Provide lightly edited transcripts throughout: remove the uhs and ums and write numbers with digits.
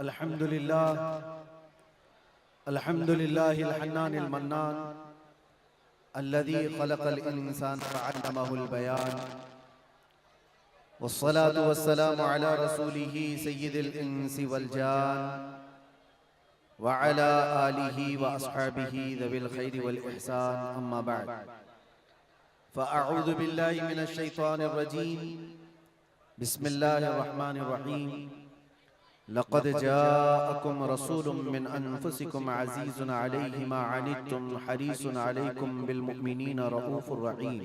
अल्हम्दुलिल्लाह अल्हम्दुलिल्लाहिल हन्नानिल मन्नान अल्लज़ी खलक़ल इंसान वअल्लमहुल बयान वस्सलातु वस्सलामु अला रसूलिही सय्यिदिल इंसी वल जान व अला आलिही व अस्हाबिही ज़विल खैरि वल इहसान अम्मा बअद फ़अऊज़ु बिल्लाहि मिनश शैतानिर रजीम बिस्मिल्लाहिर रहमानिर रहीम लक़द जाअकुम रसूलुम मिन अनफुसिकुम अज़ीज़ुन अलैहि मा अनित्तुम हरीसुन अलैकुम बिल मुमिनीना रऊफ़ुर रहीम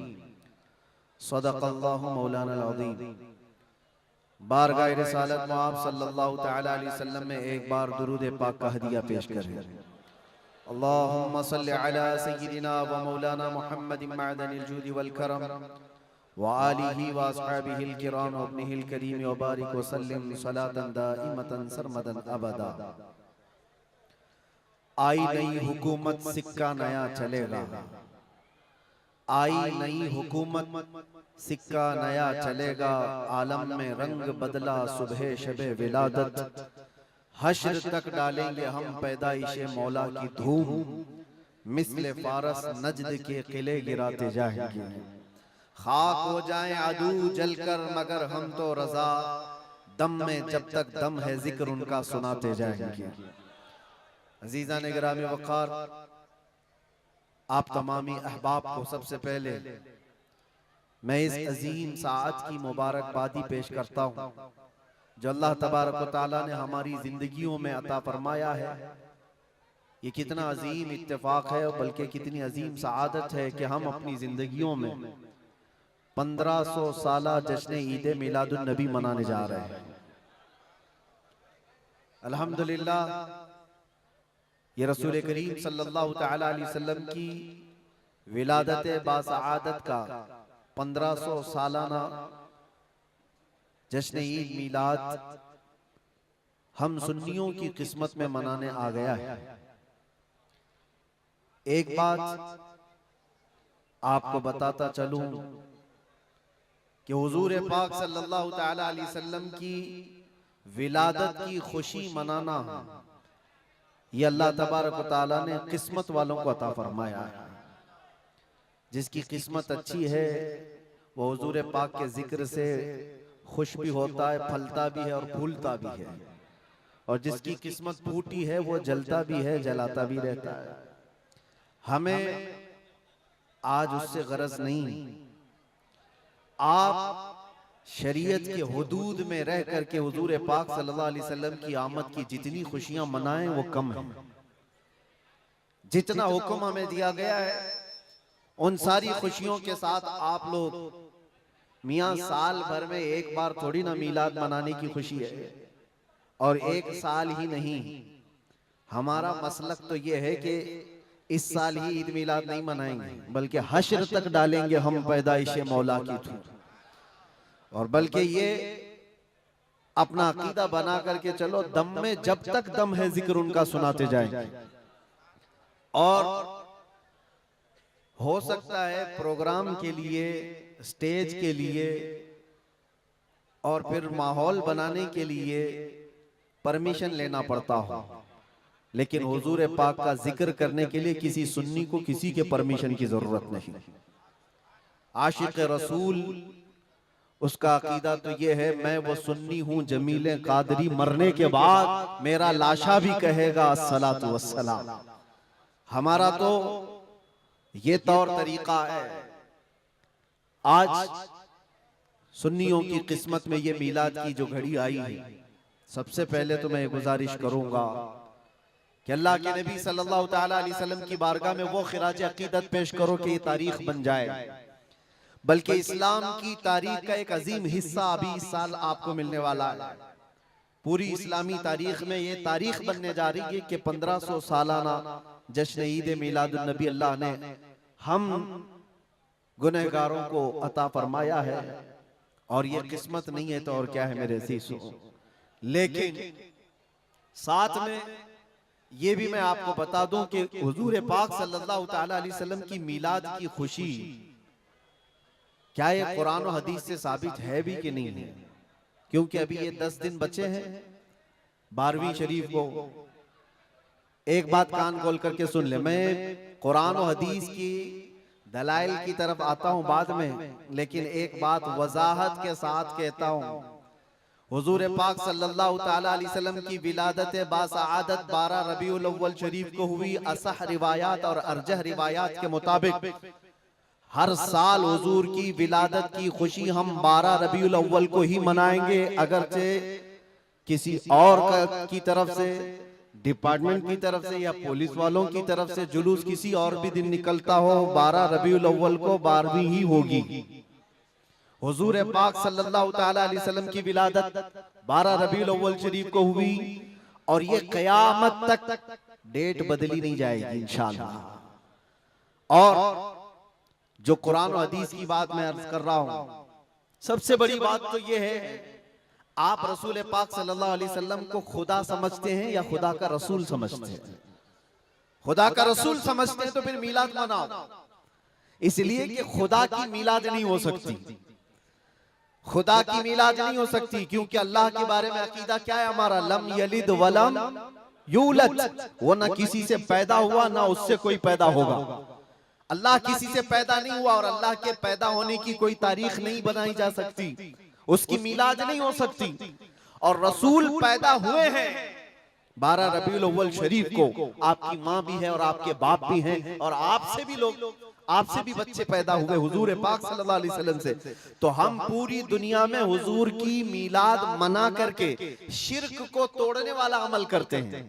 सदक़ल्लाहु मौलाना अज़ीम। बारगाह रिसालत में आप सल्लल्लाहु तआला अलैहि वसल्लम में एक बार दुरूद पाक का हदिया पेश करें। अल्लाहुम्मा सल्लि अला सय्यिदिना व मौलाना मुहम्मदिन मअदनिल जूदि वल करम व आलिही व अस्हाबिहिल किराम व इब्निहिल करीम व बारिक व सल्लिम सलातन दाइमतन सरमदन अबदा। आई नई हुकूमत सिक्का नया चलेगा, आई नई हुकूमत सिक्का नया चलेगा, आलम में रंग बदला सुबह शबे विलादत, हश्र तक डालेंगे हम पैदाइशे मौला की धूम, मिस्ले फारस नजद के किले गिराते जाएंगे, खाक हो जाएं अदू जलकर मगर हम तो रजा, दम में जब तक दम है जिक्र उनका सुनाते जाएंगे। अजीज़ा ने गिरामी वक़ार, आप तमामी अहबाब को सबसे पहले मैं इस अजीम साअत की मुबारकबादी पेश करता हूँ जो अल्लाह तबारक व तआला ने हमारी जिंदगियों में अता फरमाया है। ये कितना अजीम इत्तेफाक है और बल्कि कितनी अजीम सआदत है कि हम अपनी जिंदगियों में 1500 साला जश्न ईद मिलादुन नबी मनाने जा रहे हैं। अल्हम्दुलिल्लाह, ये रसूल करीम सल्लल्लाहु तआला अलैहि वसल्लम की विलादत बासआदत का 1500 सालाना जश्न ईद मिलाद हम सुन्नियों की किस्मत में मनाने आ गया है। एक बात आपको बताता चलूं कि हुजूर पाक सल्लल्लाहु तआला अलैहि वसल्लम की विलादत की खुशी मनाना ये अल्लाह तबारक व तआला ने किस्मत वालों को अता फरमाया है। जिसकी किस्मत अच्छी है वो हुजूर पाक के जिक्र से खुश भी होता है, फलता भी है और फूलता भी है, और जिसकी किस्मत फूटी है वो जलता भी है, जलाता भी रहता है। हमें आज उससे गरज नहीं, आप शरीयत के हुदूद में रह करके हुजूर पाक सल्लल्लाहु अलैहि वसल्लम की आमद की जितनी खुशियां मनाएं वो कम है। जितना हुक्म हमें दिया गया है उन सारी खुशियों के साथ आप लोग मियां साल भर में एक बार थोड़ी ना मीलाद मनाने की खुशी है, और एक साल ही नहीं, हमारा मसलक तो ये है कि इस साल ही ईद मिलाद नहीं मनाएंगे बल्कि हश्र तक डालेंगे हम पैदाइशे मौला की धूम, और बल्कि ये अपना अकीदा बना करके चलो दम में जब तक दम है जिक्र उनका सुनाते जाएंगे। और हो सकता है प्रोग्राम के लिए, स्टेज के लिए और फिर माहौल बनाने के लिए परमिशन लेना पड़ता हो, लेकिन हुजूर पाक का जिक्र करने के लिए किसी सुन्नी को किसी के परमिशन की जरूरत नहीं। आशिक रसूल उसका अकीदा तो ये है, मैं वो सुन्नी हूं जमीले कादरी, मरने के बाद मेरा लाशा भी कहेगा अस्सलातु वस्सलाम। हमारा तो ये तौर तरीका है। आज सुन्नियों की किस्मत में ये मीलाद की जो घड़ी आई है, सबसे पहले तो मैं गुजारिश करूंगा कि अल्लाह के नबी सल्लल्लाहु तआला अलैहि वसल्लम की बारगाह में वो खिराज अकीदत पेश करो कि ये तारीख बन जाए, बल्कि इस्लाम की तारीख का एक अजीम हिस्सा अभी इस साल आपको मिलने वाला है। पूरी इस्लामी तारीख में ये तारीख बनने जा रही है कि 1500 सालाना जश्न ईद मिलादुन नबी अल्लाह ने हम गुनहगारों को अता फरमाया है, और ये किस्मत नहीं है तो और क्या है मेरे अज़ीज़ों। लेकिन साथ में ये भी मैं आपको बता दूं कि हुजूर पाक सल्लल्लाहु तआला अलैहि वसल्लम की मीलाद की खुशी क्या ये कुरान और हदीस से साबित है भी कि नहीं है, क्योंकि अभी ये 10 दिन बचे हैं, 12वीं शरीफ को एक बात कान खोल करके सुन ले। मैं कुरान और हदीस की दलाइल की तरफ आता हूं बाद में, लेकिन एक बात वजाहत के साथ कहता हूं। हुजूर पाक सल्लल्लाहु ताला अलैहि वसल्लम की विलादत बासआदत 12 रबीउल अव्वल शरीफ को हुई। असह रिवायात और अरजह रिवायात के मुताबिक हर साल हुजूर की विलादत की खुशी हम 12 रबीउल अव्वल को ही मनाएंगे, अगरचे किसी और की तरफ से, डिपार्टमेंट की तरफ से या पुलिस वालों की तरफ से जुलूस किसी और भी दिन निकलता हो, 12 रबीउल अव्वल को 12वीं ही होगी। हुजूर पाक सल्लल्लाहु ताला अलैहि वसल्लम की विलादत 12 रबीउल अव्वल शरीफ को हुई और ये कयामत तक डेट बदली नहीं जाएगी इंशाअल्लाह। और जो कुरान और हदीस की बात मैं अर्ज कर रहा हूं, सबसे बड़ी बात तो ये है, आप रसूल पाक सल्लल्लाहु अलैहि वसल्लम को खुदा समझते हैं या खुदा का रसूल समझते हैं? खुदा का रसूल समझते हैं तो फिर मिलाद मनाओ, इसलिए कि खुदा की मिलाद नहीं हो सकती। खुदा की मिलाद नहीं हो सकती क्योंकि अल्लाह के बारे में अकीदा क्या है हमारा? लम यलिद वलम यूलद, वो ना किसी से पैदा हुआ ना उससे कोई पैदा होगा। अल्लाह किसी से पैदा नहीं हुआ और अल्लाह के पैदा होने की कोई तारीख नहीं बनाई जा सकती, उसकी मिलाद नहीं हो सकती। और रसूल पैदा हुए हैं 12 रबीउल अव्वल शरीफ को। आपकी माँ भी है और आपके बाप भी हैं और आपसे भी लोग, आपसे भी बच्चे पैदा हुए हुजूर पाक सल्लल्लाहु अलैहि वसल्लम से। तो हम पूरी दुनिया में हुजूर की मिलाद मना करके शिर्क को तोड़ने वाला अमल करते हैं,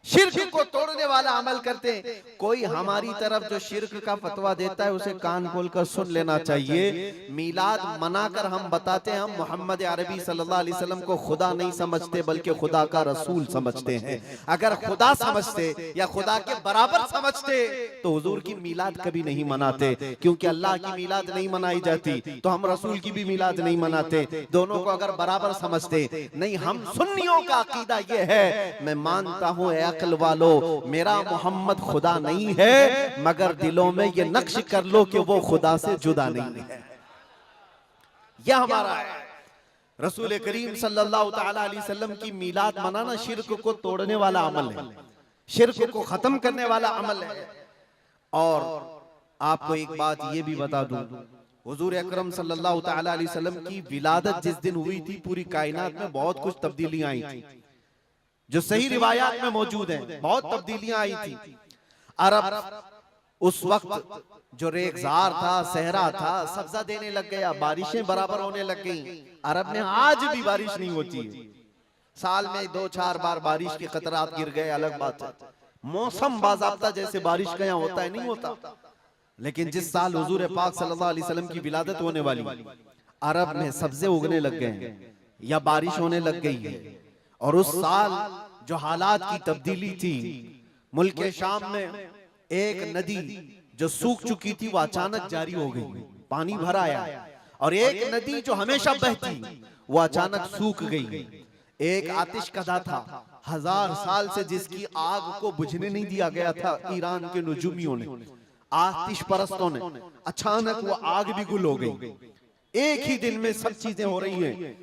शिर्क को तोड़ने वाला अमल करते हैं। कोई हमारी तरफ जो शिर्क का फतवा देता है उसे कान खोलकर सुन लेना चाहिए। मिलाद मनाकर हम बताते हैं हम मोहम्मद अरबी सल्लल्लाहु अलैहि वसल्लम को खुदा नहीं समझते बल्कि खुदा का रसूल समझते हैं। अगर खुदा समझते या खुदा के बराबर समझते तो हुजूर की मिलाद कभी नहीं मनाते, क्योंकि अल्लाह की मिलाद नहीं मनाई जाती तो हम रसूल की भी मिलाद नहीं मनाते। दोनों को अगर बराबर समझते नहीं, हम सुन्नियों का अकीदा यह है, मैं मानता हूं अक्ल वालो मेरा मोहम्मद खुदा नहीं है, मगर दिलों में ये नक्श कर लो कि वो खुदा से जुदा नहीं है। यह हमारा है। रसूल करीम सल्लल्लाहु ताला अलैहि वसल्लम की मिलाद मनाना शिर्क को तोड़ने वाला अमल है, शिर्क को खत्म करने वाला अमल है। और आपको एक बात ये भी बता दूं, हुजूर अकरम सल्लल्लाहु ताला अलैहि वसल्लम की विलादत जिस दिन हुई थी पूरी कायनात में बहुत कुछ तब्दीलियां आई थी, जो सही रिवायात में मौजूद हैं। बहुत तब्दीलियां आई थी। अरब उस वक्त जो रेगजार था, सहरा था, सब्जा देने लग गया, बारिशें बराबर होने लग गई। अरब में आज भी बारिश नहीं होती है, साल में 2-4 बार बारिश के खतरात गिर गए, अलग बात है। मौसम बाज़ाब्ता जैसे बारिश का यहाँ होता है नहीं होता। लेकिन जिस साल हुजूर पाक सल्लल्लाहु अलैहि वसल्लम की विलादत होने वाली, अरब में सब्जे उगने लग गए या बारिश होने लग गई है। और उस साल जो हालात की तब्दीली थी, मुल्क शाम में एक नदी जो सूख चुकी थी वो अचानक जारी हो गई, पानी भर आया। और एक नदी जो हमेशा बहती वो अचानक सूख गई। एक आतिशकदा था 1000 साल से जिसकी आग को बुझने नहीं दिया गया था ईरान के नुजूमियों ने, आतिश परस्तों ने, अचानक वो आग भी गुल हो गई। एक ही दिन में सब चीजें हो रही हैं।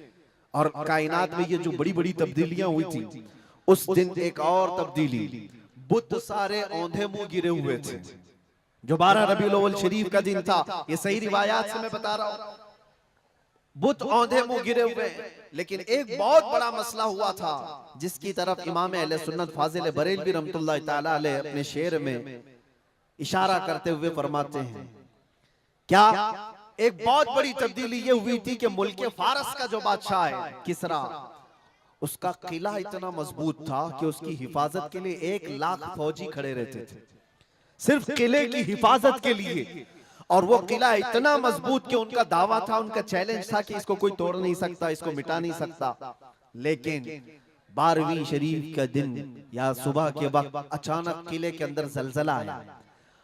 और कायनात में ये जो बड़ी बड़ी तब्दीलियां हुई थी, उस दिन एक और तब्दीली, बुत सारे औंधे मुंह गिरे हुए थे। जो 12 रबीउल अव्वल शरीफ का दिन था, ये सही रिवायात से मैं बता रहा हूं, बुत औंधे मुंह गिरे हुए। लेकिन एक बहुत बड़ा मसला हुआ था जिसकी तरफ इमाम अहले सुन्नत फाजिल बरेलवी रहमतुल्लाह ताला अलैह अपने शेर में इशारा करते हुए फरमाते हैं, क्या एक बहुत बड़ी तब्दीली ये हुई थी कि मुल्क फारस का जो बादशाह है किसरा, उसका किला इतना मजबूत था कि उसकी हिफाजत के लिए 1 लाख फौजी खड़े रहते थे, सिर्फ किले की हिफाजत के लिए। और वो किला इतना मजबूत कि उनका दावा था, उनका चैलेंज था कि इसको कोई तोड़ नहीं सकता, इसको मिटा नहीं सकता। लेकिन 12वीं शरीफ का दिन या सुबह के वक्त अचानक किले के अंदर जलजला आया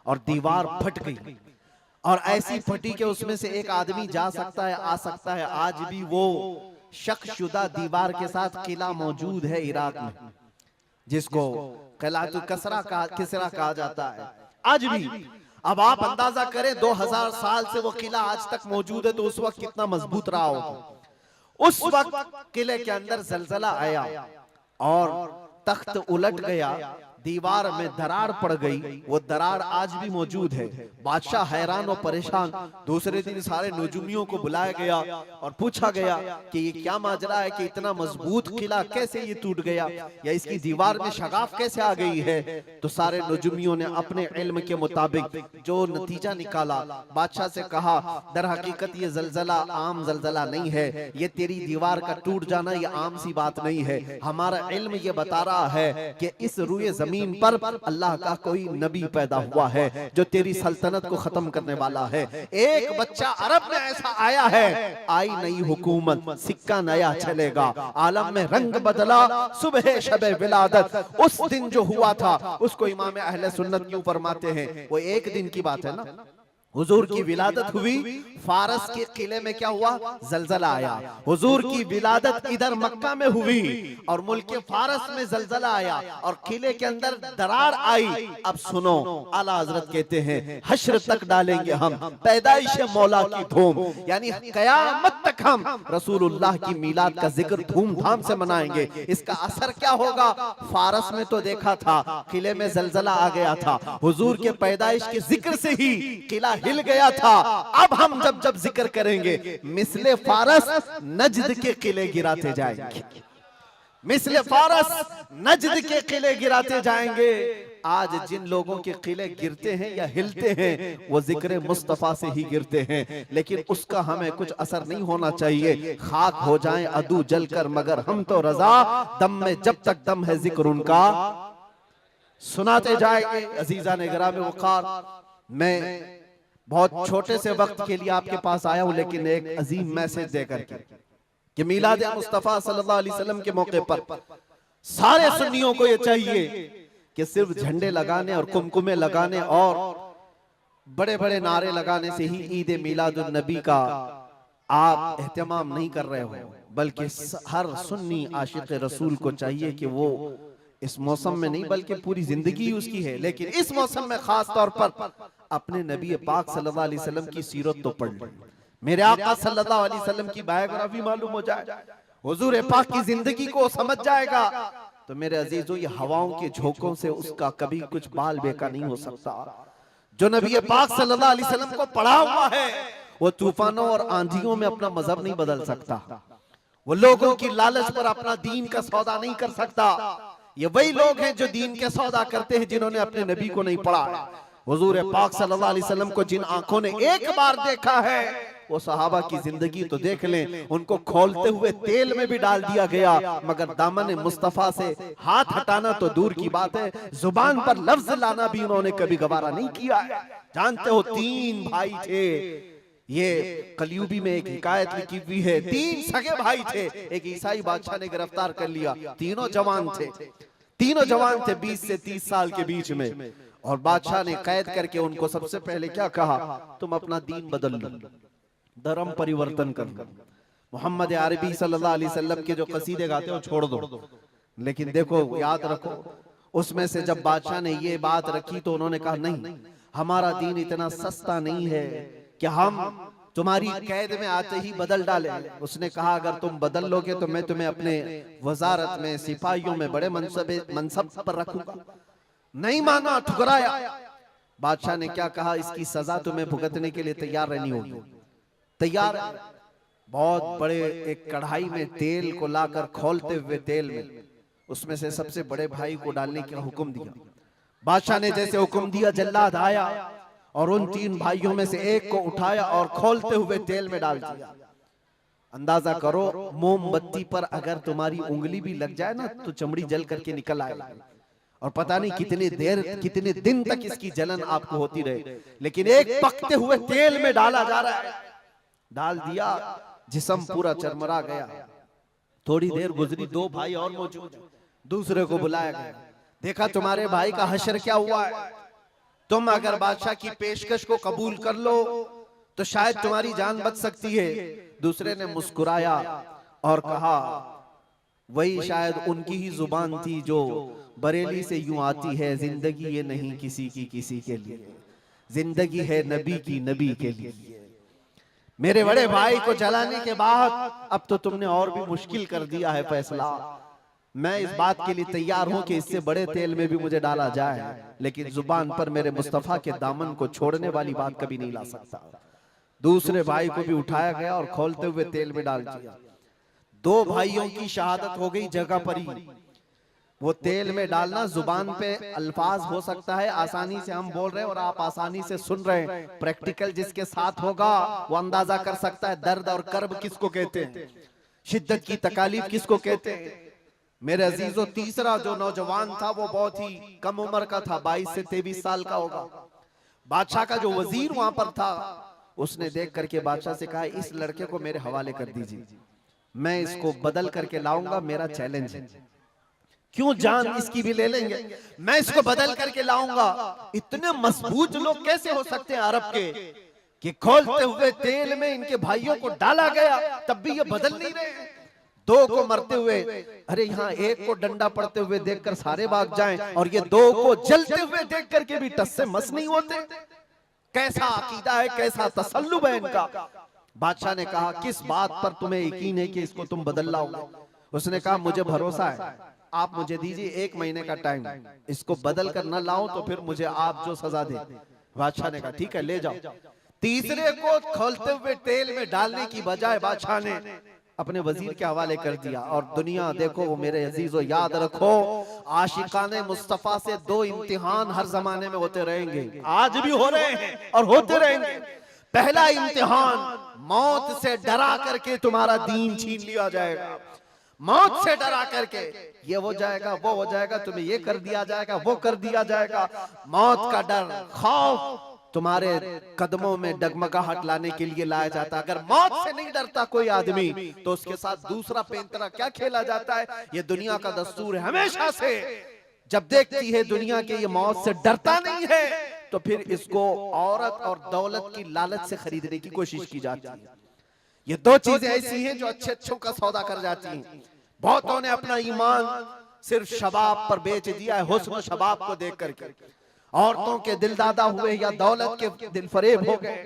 और दीवार फट गई। और ऐसी फटी कि उसमें से एक आदमी जा सकता है, आ सकता है। आज भी वो शक्शुदा दीवार के साथ किला मौजूद है इराक में, जिसको किलातुल किसरा कहा जाता है आज भी। अब आप अंदाजा करें 2000 साल से वो किला आज तक मौजूद है, तो उस वक्त कितना मजबूत रहा होगा। उस वक्त किले के अंदर जलजला आया, और तख्त उलट गया, दीवार में दरार पड़ गई, वो दरार आज भी मौजूद है। बादशाह हैरान और परेशान। दूसरे दिन सारे नजूमियों को बुलाया गया और पूछा गया कि ये क्या माजरा है कि इतना मजबूत किला कैसे ये टूट गया, या इसकी दीवार में शगाफ कैसे आ गई है। तो सारे नजूमियों ने अपने इल्म के मुताबिक जो नतीजा निकाला, बादशाह से कहा दर हकीकत ये जलजला आम जलजला नहीं है, ये तेरी दीवार का टूट जाना ये आम सी बात नहीं है। हमारा इल्म ये बता रहा है कि इस रुए जमीन पर अल्लाह का कोई नबी पैदा हुआ है जो तेरी सल्तनत को खत्म करने वाला है। एक बच्चा अरब में ऐसा आया है, आई नई हुकूमत, सिक्का नया चलेगा, आलम में रंग बदला, सुबह शबे विलादत। उस दिन जो हुआ था उसको इमाम अहले सुन्नत क्यों फरमाते हैं, वो एक दिन की बात है ना। हुजूर की विलादत हुई, फारस के किले में क्या हुआ, जलजला आया। हुजूर की विलादत इधर मक्का में हुई और मुल्क फारस में जलजला आया और किले के अंदर दरार आई। अब सुनो, आला हजरत कहते हैं हश्र तक डालेंगे हम पैदाइश मौला की धूम, यानी कयामत तक हम रसूलुल्लाह की मिलाद का जिक्र धूमधाम से मनाएंगे। इसका असर क्या होगा, फारस में तो देखा था किले में जलजला आ गया था, हुजूर के पैदाइश के जिक्र से ही किला हिल गया था। अब हम जब जब जिक्र करेंगे मिसले फारस नजद के किले गिराते जाएंगे, मिसले फारस नजद के किले गिराते जाएंगे। आज जिन लोगों के किले गिरते हैं या हिलते हैं वो जिक्र मुस्तफा से ही गिरते हैं, लेकिन उसका हमें कुछ असर नहीं होना चाहिए। खाक हो जाएं अदू जलकर मगर हम तो रजा, दम में जब तक दम है जिक्र उनका सुनाते जाएंगे। अजीजा ने गिरामे वक़ार, मैं बहुत छोटे से वक्त के लिए आपके पास आया हूं, लेकिन एक अजीम मैसेज देकर के कि मिलाद मुस्तफा सल्लल्लाहु अलैहि वसल्लम के मौके पर सारे सुन्नियों को ये चाहिए कि सिर्फ झंडे लगाने और कुमकुमे लगाने और बड़े बड़े नारे लगाने से ही ईद मिलादुन नबी का आप एहतमाम नहीं कर रहे हो, बल्कि हर सुन्नी आशिक रसूल को चाहिए कि वो इस मौसम में नहीं बल्कि पूरी जिंदगी उसकी है, लेकिन इस मौसम में खास तौर पर अपने नबी पाक सल्लल्लाहु अलैहि वसल्लम की सीरत तो पढ़ ले, मेरे आका सल्लल्लाहु अलैहि वसल्लम की बायोग्राफी मालूम हो जाए, हुजूर पाक की जिंदगी को समझ जाएगा। तो मेरे अजीजों, ये हवाओं के झोंकों से उसका कभी कुछ बाल बेका नहीं हो सकता। जो नबी पाक सल्लल्लाहु अलैहि वसल्लम को पढ़ा हुआ है वो तूफानों और आंधियों में अपना मजहब नहीं बदल सकता, वो लोगों की लालच पर अपना दीन का सौदा नहीं कर सकता। ये वही लोग हैं जो दीन के सौदा करते हैं जिन्होंने अपने नबी को नहीं पढ़ा। हुजूर पाक सल्लल्लाहु अलैहि वसल्लम को जिन आंखों ने एक बार देखा है वो सहाबा की जिंदगी तो देख लें, उनको खोलते हुए तेल में भी डाल दिया गया, मगर दामन मुस्तफा से हाथ हटाना तो दूर की बात है, जुबान पर लफ्ज लाना भी उन्होंने कभी गवारा नहीं किया। जानते हो, 3 भाई थे, ये कलयुगी में एक हिकायत लिखी हुई है, 3 सगे भाई थे, एक ईसाई बादशाह ने गिरफ्तार कर लिया, तीनों जवान थे, 20 से 30 साल के बीच में, और बादशाह ने कैद करके उनको सबसे पहले क्या कहा, तुम अपना दीन बदल लो, धर्म परिवर्तन कर लो, मोहम्मद अरबी सल्लल्लाहु अलैहि वसल्लम के जो कसीदे गाते हो छोड़ दो। लेकिन देखो, याद रखो, उसमें से जब बादशाह ने ये बात रखी तो उन्होंने कहा नहीं, हमारा दीन इतना सस्ता नहीं है कि हम तुम्हारी कैद में आते ही बदल डाले। उसने कहा अगर तुम बदल लोगे तो मैं तुम्हें अपने वजारत में सिपाहियों में बड़े मनसब पर रखूंगा। नहीं माना, ठुकराया। बादशाह ने क्या कहा, इसकी सजा तुम्हें भुगतने के लिए तैयार रहनी होगी। तैयार। बहुत बड़े एक कढ़ाई में तेल को लाकर खोलते हुए तेल में उसमें से सबसे बड़े भाई को डालने का हुक्म दिया। बादशाह ने जैसे हुक्म दिया, जल्लाद आया और उन 3 भाइयों में से एक को उठाया और खोलते हुए तेल में डाल दिया। अंदाजा करो, मोमबत्ती पर अगर तुम्हारी उंगली भी लग जाए ना तो चमड़ी जल करके निकल आएगी, और पता नहीं कितने दिन तक इसकी जलन आपको होती रहे। लेकिन एक पकते हुए तेल में डाला जा रहा है, डाल दिया, जिस्म पूरा चरमरा गया। थोड़ी देर गुजरी, 2 भाई और मौजूद, दूसरे को बुलाया गया, देखा तुम्हारे भाई का हश्र क्या हुआ है, तुम अगर बादशाह की पेशकश को कबूल कर लो तो शायद तुम्हारी जान बच सकती है। दूसरे ने मुस्कुराया और कहा वही शायद उनकी ही जुबान थी जो बरेली से यूं आती है, जिंदगी ये नहीं किसी की किसी के लिए, जिंदगी है नबी की नबी के लिए। मेरे बड़े भाई को जलाने के बाद अब तो तुमने और भी मुश्किल कर दिया है फैसला। मैं इस बात के लिए तैयार हूं कि इससे बड़े तेल में भी मुझे डाला जाए, लेकिन जुबान पर मेरे मुस्तफा के दामन को छोड़ने वाली बात कभी नहीं ला सकता। दूसरे भाई को भी उठाया गया और खोलते हुए तेल में डाल दिया। दो भाइयों की शहादत हो गई जगह पर ही। वो तेल में डालना जुबान पे अल्फाज हो सकता है, आसानी से हम बोल रहे हैं और आप आसानी से सुन रहे हैं। प्रैक्टिकल जिसके साथ होगा वो अंदाजा कर सकता है दर्द और कर्ब किसको कहते हैं, शिद्दत की तकालीफ किसको कहते हैं। मेरे अजीजों, तीसरा जो नौजवान था वो बहुत ही कम उम्र का था, 22 से 23 साल का होगा। बादशाह का जो वजीर वहां पर था, उसने देख करके बादशाह से कहा, इस लड़के को मेरे हवाले कर दीजिए, मैं इसको बदल करके लाऊंगा, मेरा चैलेंज है। क्यों जान इसकी भी ले लेंगे, मैं इसको बदल करके लाऊंगा। इतने मजबूत लोग कैसे हो सकते हैं अरब के कि खोलते हुए तेल में इनके भाइयों को डाला गया, तब भी ये बदल नहीं रहे। दो को मरते हुए, अरे यहाँ एक को डंडा पड़ते हुए देखकर सारे भाग जाएं, और ये दो को जलते हुए देख करके भी टस से मस नहीं होते। कैसा अकीदा है, कैसा तसल्लुब है इनका। बादशाह ने कहा, किस बात पर तुम्हें यकीन है कि इसको तुम बदल लाओगे। उसने कहा, मुझे भरोसा है, आप मुझे दीजिए 1 महीने का टाइम, इसको बदल कर न लाऊं तो फिर मुझे आप जो सजा दे। बादशाह ने कहा, ठीक है, ले जाओ। तीसरे को खोलते हुए तेल में डालने की बजाय बादशाह ने अपने वजीर के हवाले कर दिया। और दुनिया देखो, वो मेरे अजीजों याद रखो, आशिकाने मुस्तफा से 2 इम्तिहान हर जमाने में होते रहेंगे, आज भी हो रहे हैं और होते रहेंगे। पहला इम्तिहान, मौत से डरा करके तुम्हारा दीन छीन लिया जाएगा। मौत से डरा करके ये हो जाएगा, वो हो जाएगा, तुम्हें ये कर दिया जाएगा, वो कर दिया जाएगा। मौत का डर, खौफ तुम्हारे कदमों में डगमगाहट लाने के लिए लाया जाता है। अगर मौत से नहीं डरता कोई आदमी, तो उसके साथ दूसरा पेंतरा क्या खेला जाता है। ये दुनिया का दस्तूर है, हमेशा से जब देखती है दुनिया के ये मौत से डरता नहीं है, तो फिर इसको औरत और दौलत की लालच से खरीदने की कोशिश की जाती है। ये 2 चीजें ऐसी हैं जो अच्छे अच्छों का सौदा कर जाती हैं। बहुतों ने अपना ईमान सिर्फ शबाब पर बेच दिया है, हुस्न शबाब को देख करके। औरतों के दिल दादा हुए या दौलत के दिल फरेब हो गए,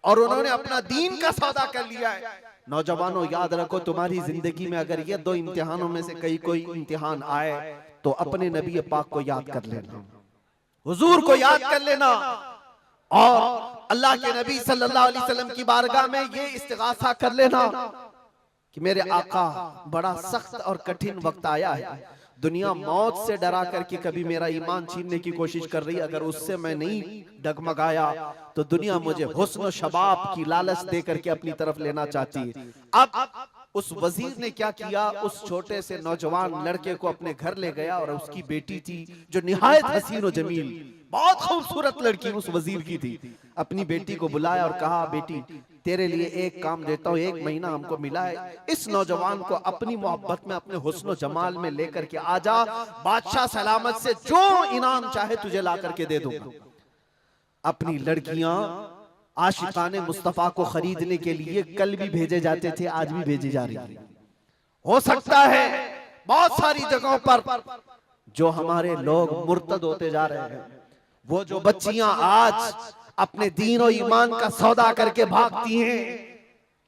और उन्होंने अपना दीन का सौदा कर लिया है। नौजवानों, याद रखो, तुम्हारी जिंदगी में अगर ये 2 इम्तिहानों में से कोई इम्तिहान आए, तो अपने नबी पाक को याद कर लेना, हुजूर को याद कर लेना, और अल्लाह के नबी सल्लल्लाहु अलैहि वसल्लम की बारगाह में ये इस्तिगासा कर लेना कि मेरे आका, बड़ा सख्त और कठिन वक्त आया है। दुनिया मौत से डरा करके कभी मेरा ईमान छीनने की कोशिश कर रही है, अगर उससे मैं नहीं डगमगाया तो दुनिया मुझे हुस्न शबाब की लालच दे करके अपनी तरफ लेना चाहती है। अब उस वजीर ने क्या किया, उस छोटे से नौजवान लड़के को अपने घर ले गया, और उसकी बेटी थी जो निहायत हसीन और जमील, बहुत खूबसूरत लड़की उस वजीर की थी। अपनी बेटी को बुलाया और कहा, बेटी तेरे लिए एक काम देता हूँ, 1 महीना हमको मिला है, इस नौजवान को अपनी मोहब्बत में, अपने हुस्न जमाल में लेकर के आजा, बादशाह सलामत से जो इनाम चाहे तुझे ला करके दे दूंगा। अपनी लड़कियां आशिकाने मुस्तफा को खरीदने के लिए कल भी भेजे जाते थे, आज भी भेजी जा रही है। हो सकता है बहुत सारी जगहों पर जो हमारे लोग मुर्तद होते जा रहे हैं, वो जो बच्चियां आज अपने दीन और ईमान का सौदा करके भागती हैं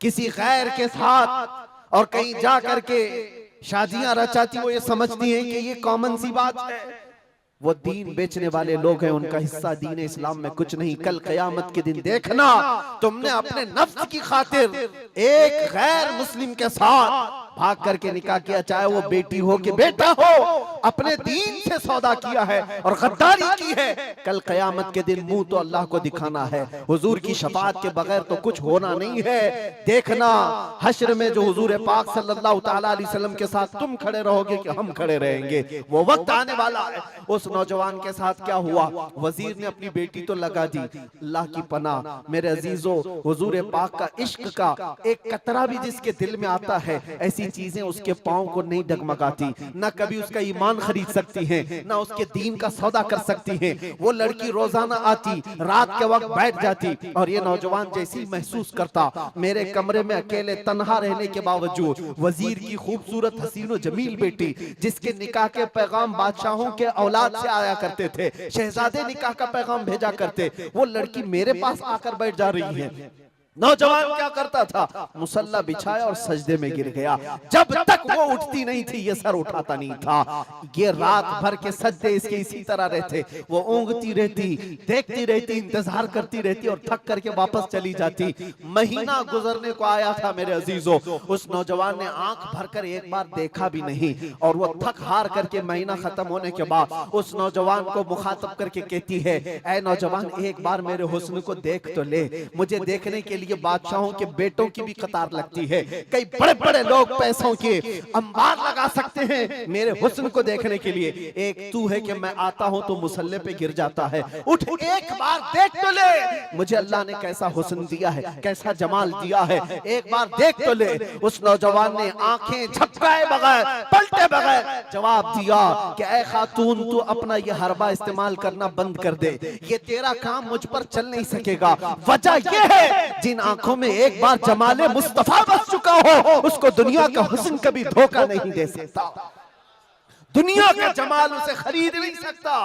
किसी गैर के साथ, और कहीं जा करके शादियां रचाती, वो ये समझती हैं कि ये कॉमन सी बात है। वो दीन बेचने वाले लोग हैं, उनका हिस्सा दीन इस्लाम में कुछ नहीं। कल कयामत के दिन देखना, तुमने अपने नफ्स की खातिर एक गैर मुस्लिम के साथ भाग करके निकाह किया, चाहे वो बेटी हो कि बेटा हो, अपने दीन से सौदा किया है और गद्दारी की है। कल कयामत के दिन मुंह तो अल्लाह को दिखाना है, हुजूर की शफाअत के बगैर तो कुछ होना नहीं है। देखना हश्र में जो हुजूर पाक सल्लल्लाहु ताला अलैहि वसल्लम के साथ तुम खड़े रहोगे कि हम खड़े रहेंगे, वो वक्त आने वाला है। उस नौजवान के साथ क्या हुआ, वजीर ने अपनी बेटी तो लगा दी, अल्लाह की पनाह मेरे अजीजों, हुजूर पाक का इश्क का एक कतरा भी जिसके दिल में आता है, ऐसी चीजें उसके पांव को नहीं डगमगाती, ना कभी उसका ईमान खरीद सकती हैं, ना उसके दीन का सौदा कर सकती हैं। वो लड़की रोजाना आती, रात के वक्त बैठ जाती, और ये नौजवान जैसी महसूस करता, मेरे कमरे में अकेले तन्हा रहने के बावजूद वजीर की खूबसूरत हसीन और जमील बेटी, जिसके निकाह के पैगाम बादशाहों के औलाद से आया करते थे, शहजादे निकाह का पैगाम भेजा करते, वो लड़की मेरे पास आकर बैठ जा रही है। नौजवान क्या करता था, मुसल्ला बिछाया और सजदे में गिर गया। जब तक वो उठती नहीं थी ये सर उठाता नहीं था। ये रात भर के सजदे इसके इसी तरह रहते। वो ऊँगती रहती, देखती रहती, इंतजार करती रहती और थक करके वापस चली जाती। महीना गुजरने को आया था मेरे अजीजों, उस नौजवान ने आंख भरकर एक बार देखा भी नहीं। और वो थक हार करके महीना खत्म होने के बाद उस नौजवान को मुखातब करके कहती है, ऐ नौजवान एक बार मेरे हुस्न को देख तो ले। मुझे देखने के लिए बादशाहों के बेटों की भी कतार लगती है। कई बड़े बड़े लोग पैसों के अंबार लगा सकते हैं मेरे हुस्न को देखने के लिए। एक तू है कि मैं आता हूं तो मुसल्ले पे गिर जाता है। उठ एक बार देख तो ले, मुझे अल्लाह ने कैसा हुस्न दिया है, कैसा जमाल दिया है, एक बार देख तो ले। उस नौजवान ने आंखें झपकाए बगैर, पलटे बगैर जवाब दिया कि ऐ खातून तू अपना ये हरबा इस्तेमाल करना बंद कर दे, ये तेरा काम मुझ पर चल नहीं सकेगा। वजह यह है जिन आंखों में एक बार जमाले मुस्तफा बस चुका हो उसको दुनिया का हुस्न कभी धोखा नहीं दे सकता, दुनिया का जमाल उसे खरीद नहीं सकता।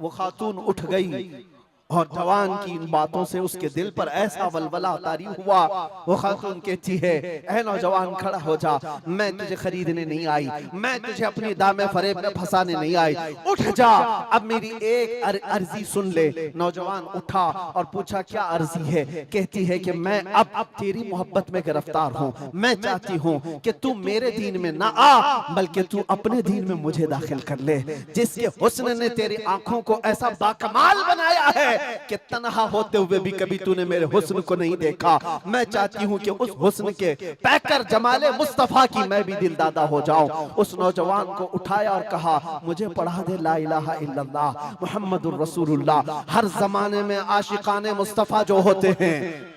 वो खातून उठ गई और जवान की इन बातों से उसके दिल पर ऐसा वलवला तारी हुआ। वो खातून कहती है, ऐ नौजवान खड़ा हो जा, मैं तुझे खरीदने नहीं आई, मैं तुझे अपनी दामे फरेब में फंसाने नहीं आई, उठ जा, अब मेरी एक अर्जी सुन ले। नौजवान उठा और पूछा क्या अर्जी है। कहती है कि मैं अब तेरी मोहब्बत में गिरफ्तार हूँ, मैं चाहती हूँ कि तू मेरे दीन में ना आ बल्कि तू अपने दीन में मुझे दाखिल कर ले। जिसके हुस्न ने तेरी आंखों को ऐसा बाकमाल बनाया है कि तन्हा होते हुए भी कभी तूने मेरे हुस्न को नहीं देखा। मैं चाहती हूँ कि उस हुस्न के पैकर जमाले मुस्तफा की मैं भी दिलदादा हो जाऊं। उस नौजवान को उठाया और कहा, मुझे पढ़ा दे ला इलाहा इल्लल्लाह मुहम्मदुर रसूलुल्लाह। हर जमाने में आशिकाने मुस्तफा जो होते हैं,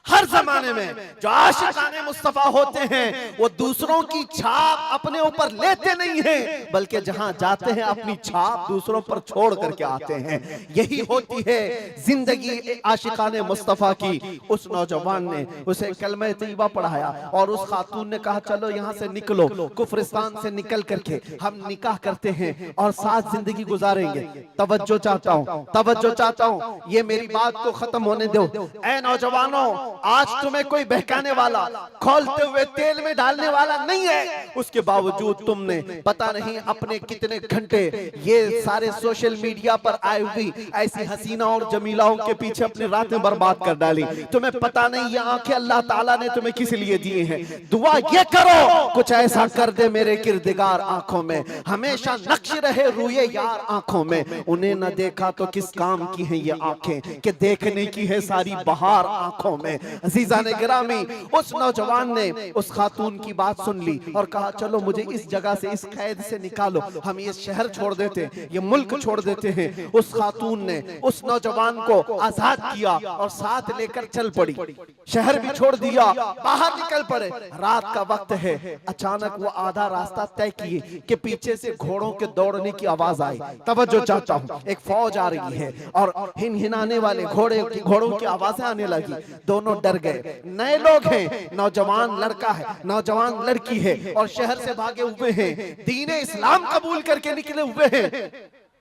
हर जमाने में जो आशिकाने मुस्तफा होते हैं वो दूसरों की छाप अपने ऊपर लेते नहीं हैं बल्कि जहां जाते हैं अपनी छाप दूसरों पर छोड़ करके आते हैं। यही होती है जिंदगी आशिकाने मुस्तफा की। उस नौजवान ने उसे कलमा तैयबा पढ़ाया और उस खातून ने कहा, चलो यहाँ से निकलो, कुफरिस्तान से निकल करके हम निकाह करते हैं और साथ जिंदगी गुजारेंगे। तवज्जो चाहता हूँ, तवज्जो चाहता हूँ, ये मेरी बात को खत्म होने दो। ऐ नौजवानों, आज तुम्हें कोई बहकाने वाला, खोलते हुए तेल में डालने वाला नहीं है, उसके बावजूद तुमने पता नहीं अपने कितने घंटे ये सारे सोशल मीडिया पर आई हुई ऐसी हसीना और जमीलाओं के पीछे अपनी रातें बर्बाद कर डाली। तुम्हें पता नहीं ये आंखें अल्लाह ताला ने तुम्हें किस लिए दिए हैं। दुआ ये करो कुछ ऐसा कर दे मेरे किरदिगार आंखों में, हमेशा नक्श रहे रूए यार आंखों में। उन्हें न देखा तो किस काम की है ये आंखें कि देखने की है सारी बहार आंखों में। अजीजा ने गिरामी, उस नौजवान ने उस खातून की बात सुन ली और कहा, चलो मुझे इस जगह से, इस कैद से निकालो, हम ये शहर छोड़ देते, ये मुल्क छोड़ देते हैं। उस खातून ने उस नौजवान को आजाद किया और साथ लेकर चल पड़ी। शहर भी छोड़ दिया, बाहर निकल पड़े। रात का वक्त है, अचानक वो आधा रास्ता तय किए कि पीछे से घोड़ों के दौड़ने की आवाज आई। तवज्जो चाहता हूँ, एक फौज आ रही है और हिनहिनाने वाले घोड़ों की आवाजें आने लगी। दोनों डर गए। नए लोग हैं, नौजवान लड़का है, नौजवान लड़की है और शहर से भागे हुए हैं, दीन इस्लाम कबूल करके निकले हुए हैं।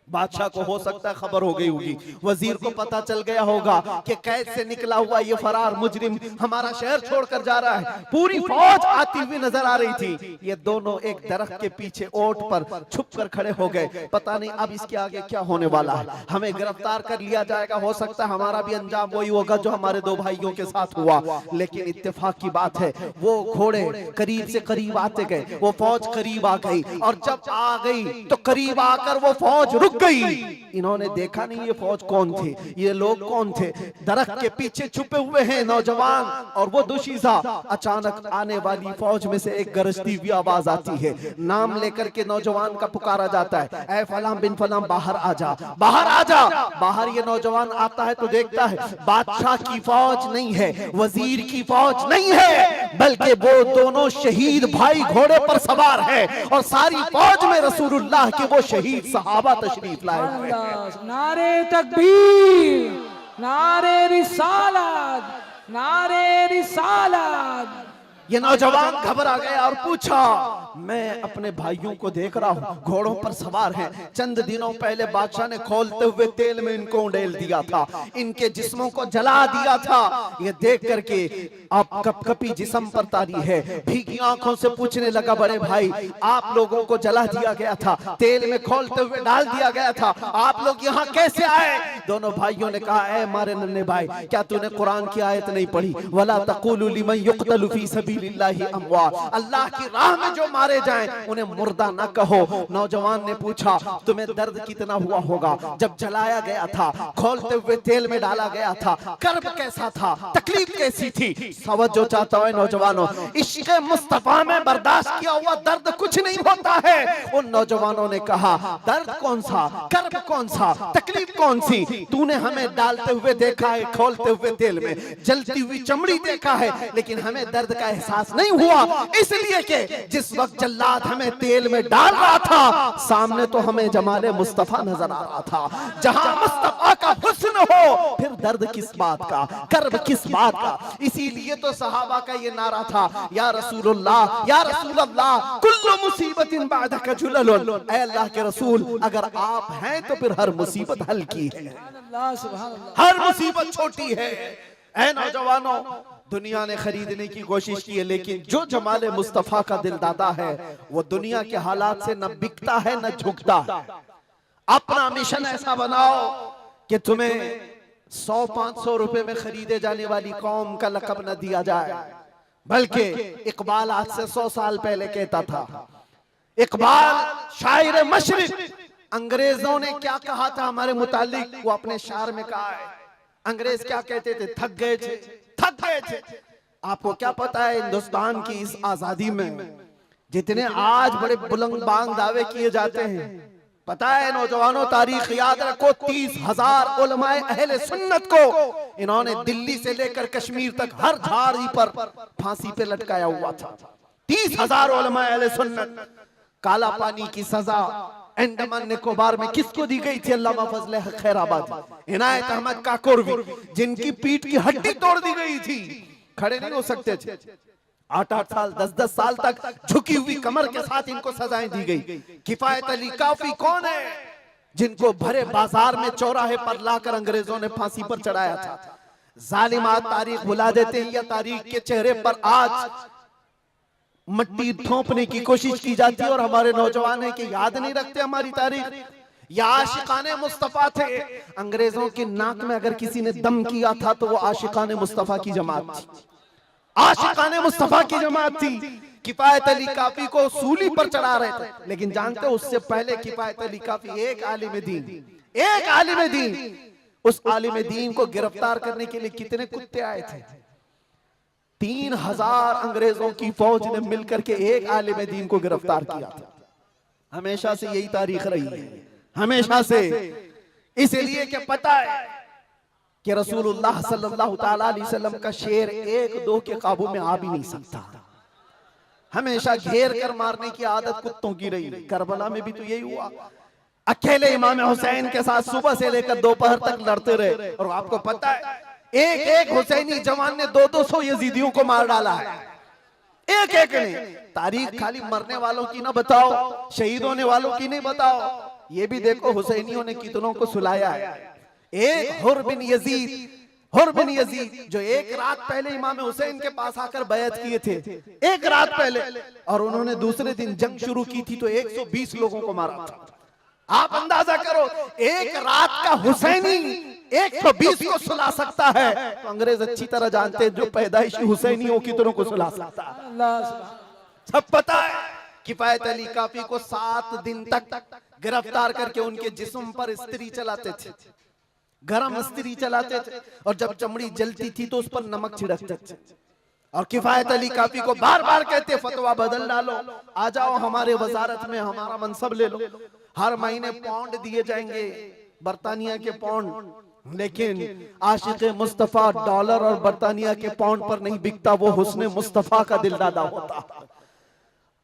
बादशाह को हो सकता है खबर हो गई होगी, वजीर को पता चल गया होगा कि कैद से निकला हुआ ये फरार मुजरिम हमारा शहर छोड़कर जा रहा है। पूरी फौज आती हुई नजर आ रही थी। ये दोनों एक दरख्त के पीछे ओट पर छुप कर खड़े हो गए। पता नहीं अब इसके आगे क्या होने वाला है, हमें गिरफ्तार कर लिया जाएगा, हो सकता है हमारा भी अंजाम वही होगा जो हमारे दो भाइयों के साथ हुआ। लेकिन इत्तेफाक की बात है, वो घोड़े करीब से करीब आते गए, वो फौज करीब आ गई और जब आ गई तो करीब आकर वो फौज रुक गई। इन्होंने देखा नहीं ये फौज कौन थी, ये लोग कौन थे। दरख्त के पीछे छुपे हुए हैं नौजवान और वो दुशीजा। अचानक आने वाली फौज में से एक गरजती हुई आवाज आती है, नाम लेकर के नौजवान का पुकारा जाता है, ऐ फलां बिन फलां बाहर आ जा, बाहर आ जा। बाहर ये नौजवान आता है तो देखता है बादशाह की फौज नहीं है, वजीर की फौज नहीं है, बल्कि वो दोनों शहीद भाई घोड़े पर सवार है और सारी फौज में रसूलुल्लाह के वो शहीद सहाबा तशरीफ लाए हुए हैं। नारे तकबीर, नारे रिसालत, नारे रिसालत। ये नौजवान घबरा गया और पूछा, मैं अपने भाइयों को देख रहा हूँ घोड़ों पर सवार हैं, चंद दिनों पहले बादशाह ने खोलते हुए तेल में इनको उंडेल दिया था, इनके जिस्मों को जला दिया था। ये देख करके आप कपकपी जिस्म पर तारी है, भीगी आंखों से पूछने लगा, बड़े भाई आप लोगों को जला दिया गया था, तेल में खोलते हुए डाल दिया गया था, आप लोग यहाँ कैसे आए? दोनों भाइयों ने कहा, ऐ मारे नन्हे भाई, क्या तूने कुरान की आयत नहीं पढ़ी, वला तक़ूलू लिमन युक़तलु फ़ी सबीलिल्लाहि अमवात, अल्लाह की राह में जो मारे जाएं उन्हें मुर्दा न कहो। नौजवान ने पूछा, तुम्हें दर्द कितना हुआ होगा जब जलाया गया था, खोलते हुए तेल में डाला गया था, कर्ब कैसा था, तकलीफ कैसी थी? तवज्जो चाहता है नौजवानों, इश्क़ मुस्तफा में बर्दाश्त किया हुआ दर्द कुछ नहीं होता है। उन नौजवानों ने कहा, दर्द कौन सा, कर्ब कौन सा, तकलीफ कौन सी? तूने हमें डालते हुए देखा है, खोलते हुए तेल में, जलती हुई चमड़ी देखा है, लेकिन हमें दर्द का एहसास नहीं हुआ, इसलिए कि जिस वक्त जल्लाद हमें तेल में डाल रहा था, सामने तो हमें जमाले मुस्तफा नजर आ रहा था। जहां मुस्तफा का हुस्न हो, फिर दर्द किस बात का, कर्ब किस बात का? इसीलिए तो सहाबा का ये नारा था, या रसूलुल्लाह या रसूलल्लाह कुल्लु मुसीबतिन बादक जुललुन, ऐ अल्लाह के रसूल अगर आप हैं तो फिर हर मुसीबत हल्की है, हर मुसीबत छोटी है। ऐ नौजवानों, दुनिया ने खरीदने की कोशिश की है, लेकिन जो जमाले मुस्तफा का दिलदादा है वो दुनिया के हालात से न बिकता है न झुकता है। अपना मिशन ऐसा बनाओ कि तुम्हें 100-500 रुपए में खरीदे जाने वाली कौम का लक़ब न दिया जाए, बल्कि इकबाल आज से 100 साल पहले कहता था, इकबाल शायर मशरिक, अंग्रेजों ने क्या कहा था हमारे मुतालिक, वो अपने शार में कहा है। अंग्रेज क्या कहते थे? थक गए थे, थक गए थे। आपको क्या पता है हिंदुस्तान की इस आजादी में जितने आज बड़े बुलंद बांग दावे किए जाते हैं, पता है नौजवानों, तारीख याद रखो, 30,000 उलमाए अहले सुन्नत को इन्होंने दिल्ली से लेकर कश्मीर तक हर झाड़ी पर फांसी पे लटकाया हुआ था। 30,000 उलमाए अहले सुन्नत। काला पानी की सजा अंडमान निकोबार में किसको दी गई थी? अल्लामा फजले खैराबादी, इनायत अहमद काकोरवी, जिनकी पीठ की हड्डी तोड़ दी गई थी, खड़े नहीं हो सकते थे। 8-8 साल 10-10 साल तक झुकी हुई कमर के साथ इनको सजाएं दी गई। किफायत अली काफी कौन है, जिनको भरे बाजार में चौराहे पर लाकर अंग्रेजों ने फांसी पर चढ़ाया था। जालिमात तारीख भुला देते हैं, या तारीख के चेहरे पर आज मट्टी थोपने की कोशिश की जाती है, और हमारे नौजवान है कि याद नहीं रखते हमारी तारीख। या आशिकाने मुस्तफा थे, अंग्रेजों की नाक में अगर किसी ने दम किया था तो वो आशिकाने मुस्तफा की जमात थी, आशिकाने मुस्तफा की जमात थी। किफायत अली काफी को सूली पर चढ़ा रहे थे, लेकिन जानते हो उससे पहले किफायत अली काफी एक आलिम दीन, एक आलिम दीन, उस आलिम दीन को गिरफ्तार करने के लिए कितने कुत्ते आए थे? 3,000 अंग्रेजों की फौज ने मिलकर के एक आलिम दीन को गिरफ्तार किया था। हमेशा से यही तारीख रही है, हमेशा से। इसलिए कि पता है कि रसूलुल्लाह सल्लल्लाहु ताला अलैहि वसल्लम का शेर 1-2 के काबू में आ भी नहीं सकता, हमेशा घेर कर मारने की आदत कुत्तों की रही। करबला में भी तो यही हुआ, अकेले इमाम हुसैन के साथ सुबह से लेकर दोपहर तक लड़ते रहे, और आपको पता है एक हुसैनी जवान ने 200-200 यजीदियों को मार डाला है, एक ने। तारीख खाली मरने वालों की ना बताओ, शहीद होने वालों की नहीं बताओ, ये भी देखो हुसैनियों ने कितनों को सुलाया है। एक हुर बिन यजीद जो एक रात पहले इमाम हुसैन के पास आकर बैत किए थे, एक रात पहले, और उन्होंने दूसरे दिन जंग शुरू की थी तो 120 लोगों को मारा था। आप अंदाजा करो, एक रात का हुसैनी 120 को सुला सकता है, तो अंग्रेज अच्छी तरह जानते हैं जो पैदाइशी हुसैनियों की तरह को सुला सकता है। सब पता है। किफायत अली काफी को 7 दिन तक गिरफ्तार करके उनके जिस्म पर इस्त्री चलाते थे, गरम इस्त्री चलाते थे, और जब चमड़ी जलती थी तो उस पर नमक छिड़कते थे। और किफायत अली काफी को बार बार कहते, फतवा बदल डालो, आ जाओ हमारे वजारत में, हमारा मनसब ले लो, हर महीने पाउंड दिए जाएंगे, बरतानिया के पाउंड। लेकिन आशिक मुस्तफा डॉलर और बरतानिया के पाउंड पर नहीं बिकता, वो हुस्ने मुस्तफा का दिलदादा होता।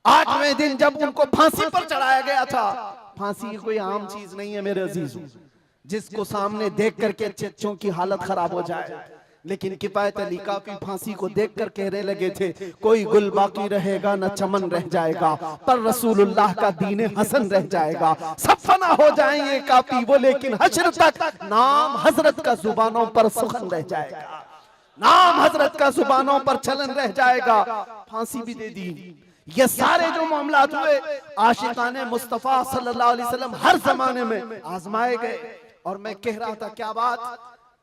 8वें दिन जब उनको फांसी पर चढ़ाया गया था, फांसी कोई आम चीज नहीं है मेरे अजीजों, जिसको सामने देख करके चच्चों की हालत खराब हो जाए। लेकिन किफायत अली काफी फांसी को देखकर कहने लगे थे, कोई गुल बाकी रहेगा न चमन रह जाएगा, पर रसूलुल्लाह का दीन हसन रह जाएगा। सब फना हो जाएंगे काफी वो, लेकिन हश्र तक नाम हजरत का जुबानों पर सुखन रह जाएगा, नाम हजरत का जुबानों पर चलन रह जाएगा। फांसी भी दे दी। ये सारे जो मामलात हुए आशिकाने मुस्तफा सल्लल्लाहु अलैहि वसल्लम हर जमाने में आजमाए गए। और मैं कह रहा था क्या बात,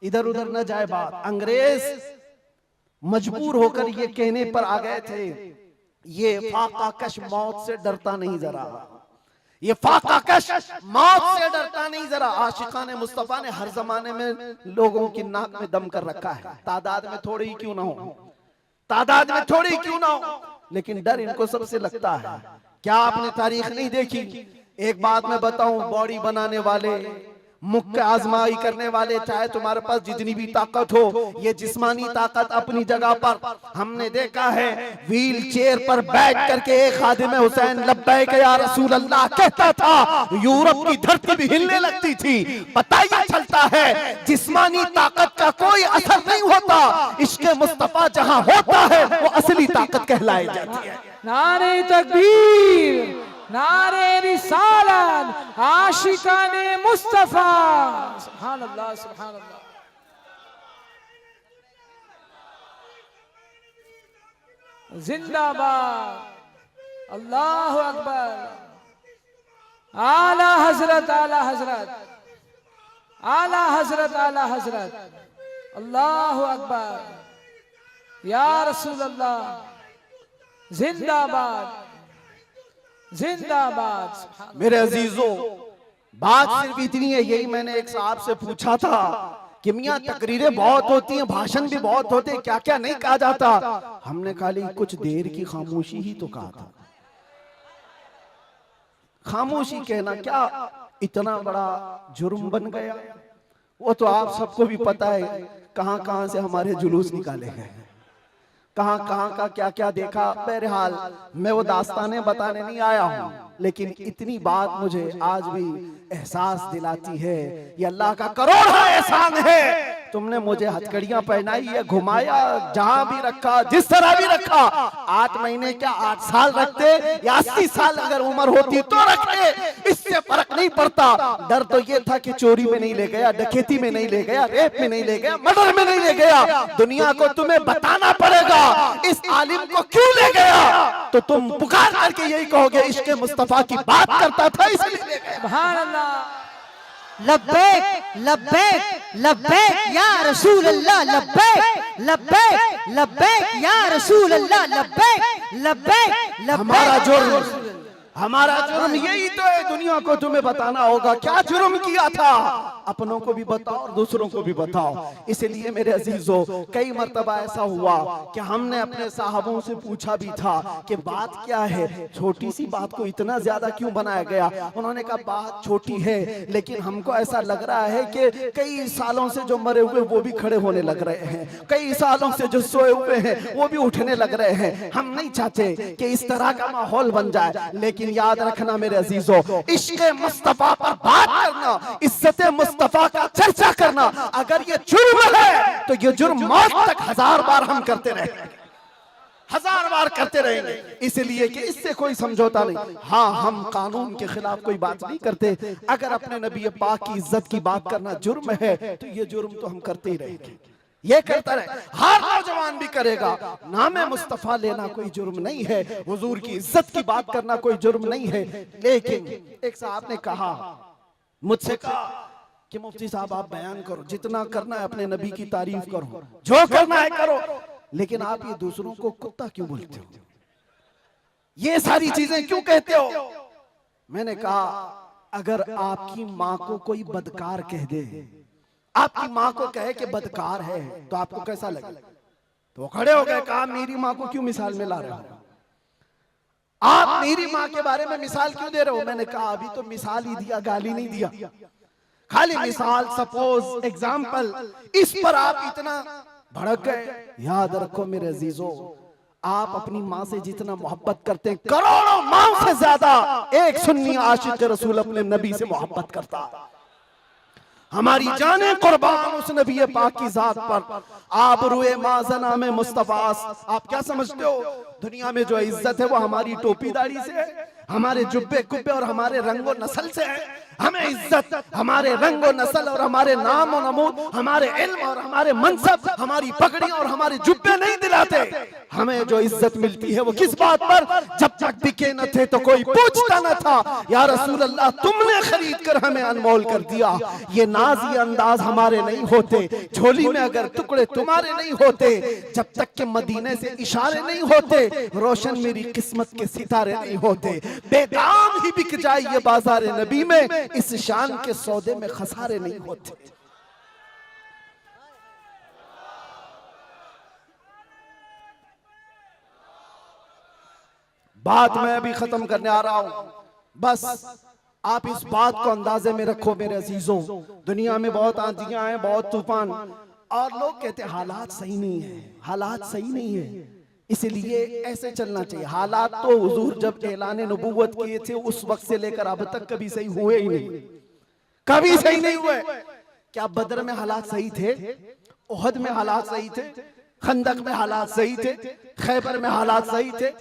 इधर उधर न जाए बात, अंग्रेज मजबूर होकर ये कहने पर आ गए थे, ये फाका कश मौत से डरता नहीं जरा, ये फाका कश मौत से डरता नहीं जरा। आशिकाने मुस्तफा ने हर जमाने में लोगों की नाक में दम कर रखा है, तादाद में थोड़ी ही क्यों ना हो, तादाद में थोड़ी ही क्यों ना हो, लेकिन डर इनको सबसे लगता है। क्या आपने तारीख नहीं देखी? एक बात मैं बताऊं, बॉडी बनाने वाले, मुख्य आजमाई करने वाले, चाहे तुम्हारे पास जितनी भी ताकत हो, ये जिस्मानी ताकत अपनी जगह पर, हमने देखा है व्हील चेयर पर बैठ करके एक खादिम हुसैन लब्बैक या रसूल अल्लाह कहता था, यूरोप की धरती भी हिलने लगती थी। पता ही चलता है जिस्मानी ताकत का कोई असर नहीं होता, इश्क़ मुस्तफा जहां होता है वो असली ताकत कहलाई जाती है। नारे तकबीर, नारे रिसालत, आशिकाने मुस्तफा, सुभान अल्लाह, सुभान अल्लाह। जिंदाबाद, अल्लाहु अकबर, आला हजरत, आला हजरत, आला हजरत, आला हजरत, अल्लाहु अकबर, या रसूल अल्लाह, जिंदाबाद, जिंदाबाद। मेरे अजीजों, बात सिर्फ इतनी है, यही मैंने एक साहब से पूछा था कि मियां तकरीरें बहुत होती हैं, भाषण भी बहुत होते हैं, क्या क्या नहीं कहा जाता। हमने खाली कुछ देर की खामोशी ही तो कहा था। खामोशी कहना क्या इतना बड़ा जुर्म बन गया? वो तो आप सबको भी पता है कहां कहां से हमारे जुलूस निकाले गए, कहां कहां का क्या क्या देखा। बहरहाल मैं वो दास्तानें बताने नहीं आया हूं, लेकिन इतनी बात मुझे आज भी एहसास दिलाती है, ये अल्लाह का करोड़ा एहसान है। तुमने मुझे हथकड़ियां पहनाई है, घुमाया, जहां भी रखा, जिस तरह भी रखा। 8 महीने क्या 8 साल रखते या 80 साल अगर उम्र होती तो रखते, इससे फर्क नहीं पड़ता। डर तो ये था कि चोरी में नहीं ले गया, डकैती में नहीं ले गया, रेप में नहीं ले गया, मर्डर में नहीं ले गया। दुनिया को तुम्हें बताना पड़ेगा इस आलिम को क्यों ले गया, तो तुम पुकार करके यही कहोगे इश्क़ मुस्तफा की बात करता था इसलिए ले गया। सुभान अल्लाह। लब्बैक लब्बैक लब्बैक या रसूल अल्लाह, लब्बैक लब्बैक लब्बैक या रसूल अल्लाह, लब्बैक लब्बैक लब्बैक। हमारा जुर्म यही तो है, दुनिया को तुम्हें बताना होगा क्या जुर्म किया था। अपनों को भी बताओ और दूसरों को भी बताओ। इसलिए मेरे अजीजों, कई मर्तबा ऐसा हुआ कि हमने अपने साहबों से पूछा भी था कि बात क्या है, छोटी सी बात को इतना ज्यादा क्यों बनाया गया। उन्होंने कहा बात छोटी है, लेकिन हमको ऐसा लग रहा है कि कई सालों से जो मरे हुए वो भी खड़े होने लग रहे हैं, कई सालों से जो सोए हुए हैं वो भी उठने लग रहे हैं। हम नहीं चाहते कि इस तरह का माहौल बन जाए, लेकिन याद रखना मेरे अजीजों, इश्क़ मुस्तफा पर बात करना, इज्जत मुस्तफा का चर्चा करना, अगर ये जुर्म है तो ये जुर्म मौत तक 1000 बार हम करते रहेंगे, 1000 बार करते रहेंगे। इसलिए कि इससे कोई समझौता नहीं। हाँ, हम कानून के खिलाफ कोई बात नहीं करते। अगर अपने नबी पाक की इज्जत की बात करना जुर्म है तो ये जुर्म तो हम करते ही रहेंगे, ये करता रहे, हर नौजवान भी करेगा। नाम मुस्तफा लेना कोई जुर्म नहीं है, हुजूर की इज्जत की बात करना कोई जुर्म नहीं है। लेकिन एक साहब ने कहा, मुझसे कहा कि मुफ्ती साहब आप बयान करो, जितना करना है अपने नबी की तारीफ करो, जो करना है करो, लेकिन आप ये दूसरों को कुत्ता क्यों बोलते हो, ये सारी चीजें क्यों कहते हो। मैंने कहा अगर आपकी माँ को कोई बदकार कह दे, आपकी माँ को कहे कि बदकार है, तो आपको कैसा लगे। तो वो खड़े हो गए, कहा मेरी माँ को क्यों मिसाल में ला रहे हो, आप मेरी माँ के बारे में मिसाल क्यों दे रहे हो। मैंने कहा अभी तो मिसाल ही दिया, गाली नहीं दिया, खाली मिसाल, सपोज, एग्जाम्पल, इस पर आप इतना भड़क गए। याद रखो मेरे अजीजों, आप अपनी माँ से जितना मोहब्बत करते हैं, करोड़ों माँ से ज्यादा एक सुन्नी आशिक रसूल अपने नबी से मोहब्बत करता। हमारी जाने कुर्बान उस नबी पाक की जात पर। आप रुए माजना में मुस्तफास, आप क्या समझते हो दुनिया में जो इज्जत है वो हमारी टोपी दाढ़ी से है, हमारे जुब्बे कुब्बे और हमारे रंगो नस्ल से है। हमें इज्जत हमारे रंगो नस्ल और हमारे नाम और नमूद, हमारे इल्म और हमारे मनसब, हमारी पगड़ी और हमारे जुब्बे नहीं दिलाते। हमें जो इज्जत मिलती है वो किस बात पर? जब तक बिके न थे तो कोई पूछता न था, या रसूल अल्लाह तुमने खरीद कर हमें अनमोल कर दिया। ये नाज ये अंदाज हमारे नहीं होते, झोली में अगर टुकड़े तुम्हारे नहीं होते, जब तक के मदीने से इशारे नहीं होते, रोशन मेरी किस्मत के सितारे नहीं होते। बेदाम ही बिक जाए ये बाजार नबी में, इस शान के सौदे में खसारे नहीं होते। बात मैं अभी खत्म करने आ रहा हूं, बस आप इस बात को अंदाजे में रखो मेरे अजीजों। दुनिया में बहुत आंधियां हैं, बहुत तूफान, और लोग कहते हैं हालात सही नहीं है, हालात सही नहीं है, इसलिए ऐसे चलना चाहिए। हालात तो हुजूर जब ऐलान नबूवत किए थे उस वक्त से लेकर अब तक कभी सही हुए ही नहीं, कभी सही नहीं हुए। क्या बदर में हालात सही थे? उहद में हालात सही थे? खंदक में हालात सही थे? खैबर में हालात सही थे?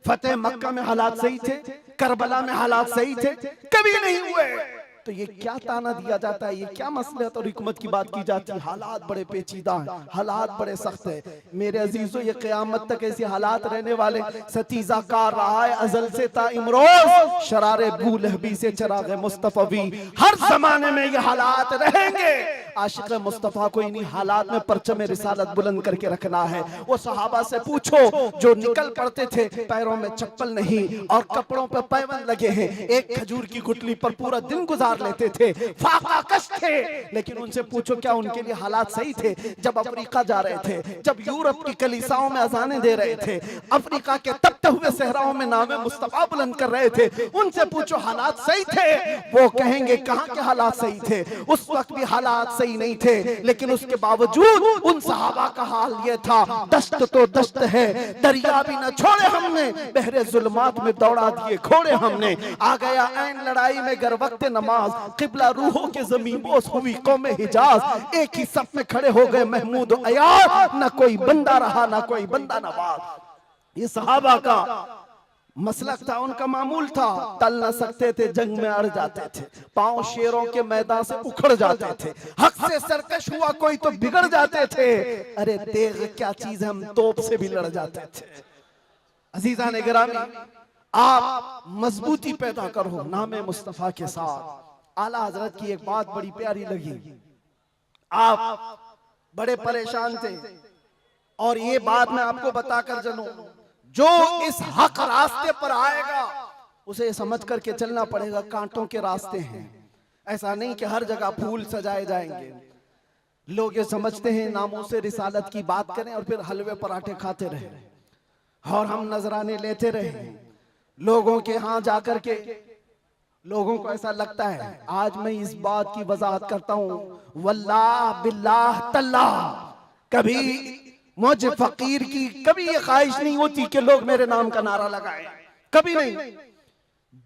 फतेह मक्का में हालात सही थे? करबला में हालात सही थे? कभी नहीं हुए। तो ये क्या ताना दिया जाता है, ये क्या मसलहत और हिकमत की बात की जाती है? हालात बड़े पेचीदा हैं, हालात बड़े सख्त है मेरे अजीजों। ये क़यामत तक ऐसे हालात रहने वाले। सतीजा कार रहा है अजल से ता इमरोज, शरारे बूलहबी से चराग मुस्तफवी, हर जमाने में ये हालात रहेंगे। आशिक मुस्तफ़ा को इन्हीं हालात में परचम रिसालत बुलंद करके रखना है। वो सहाबा से पूछो जो निकल पड़ते थे, पैरों में चप्पल नहीं और कपड़ों पर पैबंद लगे हैं, एक खजूर की गुठली पर पूरा दिन गुजार लेते थे, फाका कश थे, लेकिन उनसे पूछो क्या उनके लिए हालात सही थे? जब अफ्रीका जा रहे थे, जब यूरोप की कलीसाओं में अजानें दे रहे थे, अफ्रीका के तपते हुए सहराओं में नामे मुस्तफा बुलंद कर रहे थे, उनसे पूछो हालात सही थे? वो कहेंगे कहां के हालात सही थे, उस वक्त भी हालात सही नहीं थे, लेकिन उसके बावजूद उन सहाबा का हाल ये था, दस्त तो दस्त है, दरिया भी न छोड़े हमने, बहरे जुल्मात में दौड़ा दिए घोड़े हमने। आ गया ऐन लड़ाई में गर वक्त नमाज, किबला रूहों के ज़मीन बोस हुई कौम हिजाज, एक ही सफ में खड़े हो गए महमूद अयार, न कोई बंदा रहा न कोई बंदा नवाज। ये सहाबा का मसलक था, उनका मामूल था, टल न सकते थे, जंग में अड़ जाते थे, पांव शेरों के मैदान से उखड़ जाते थे, हक से सरकश हुआ कोई तो बिगड़ जाते थे, अरे तेग क्या चीज है, हम तोप से भी लड़ जाते थे। अजीजा ने गिरामी, आप मजबूती पैदा करो नामे मुस्तफा के साथ। आला हजरत की एक बात बड़ी प्यारी लगी, आप बड़े परेशान थे और ये बात मैं आपको बताकर चलूं, जो इस हक रास्ते पर आएगा उसे समझ करके चलना पड़ेगा, कांटों के रास्ते हैं। ऐसा नहीं कि हर जगह फूल सजाए जाएंगे। लोग ये समझते हैं नामों से रिसालत की बात करें और फिर हलवे पराठे खाते रहे और हम नजराने लेते रहे लोगों के यहाँ जाकर के। लोगों को ऐसा लगता है, आज मैं इस बात की वजाहत करता हूँ, वल्लाह बिल्लाह तल्लाह, कभी मुझे फकीर की कभी ये ख्वाहिश नहीं होती कि लोग मेरे नाम का नारा लगाएं, कभी नहीं।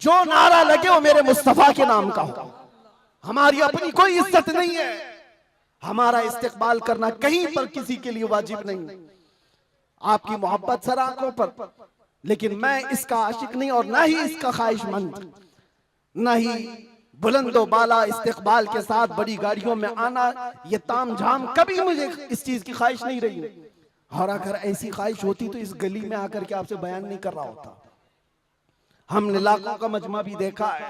जो नारा लगे वो मेरे मुस्तफा के नाम का हो। हमारी अपनी कोई इज्जत नहीं है, हमारा इस्तेकबाल करना कहीं पर किसी के लिए वाजिब नहीं। आपकी मोहब्बत सर आंखों पर, लेकिन मैं इसका आशिक नहीं और ना ही इसका ख्वाहिशमंद, ना ही बुलंदो बाला इस्तेकबाल के साथ बड़ी गाड़ियों में आना, ये ताम झाम, कभी मुझे इस चीज की ख्वाहिश नहीं रही। और अगर ऐसी ख्वाहिश होती तो इस गली में आकर के आपसे बयान नहीं कर रहा होता। हमने लाखों का मजमा भी देखा है,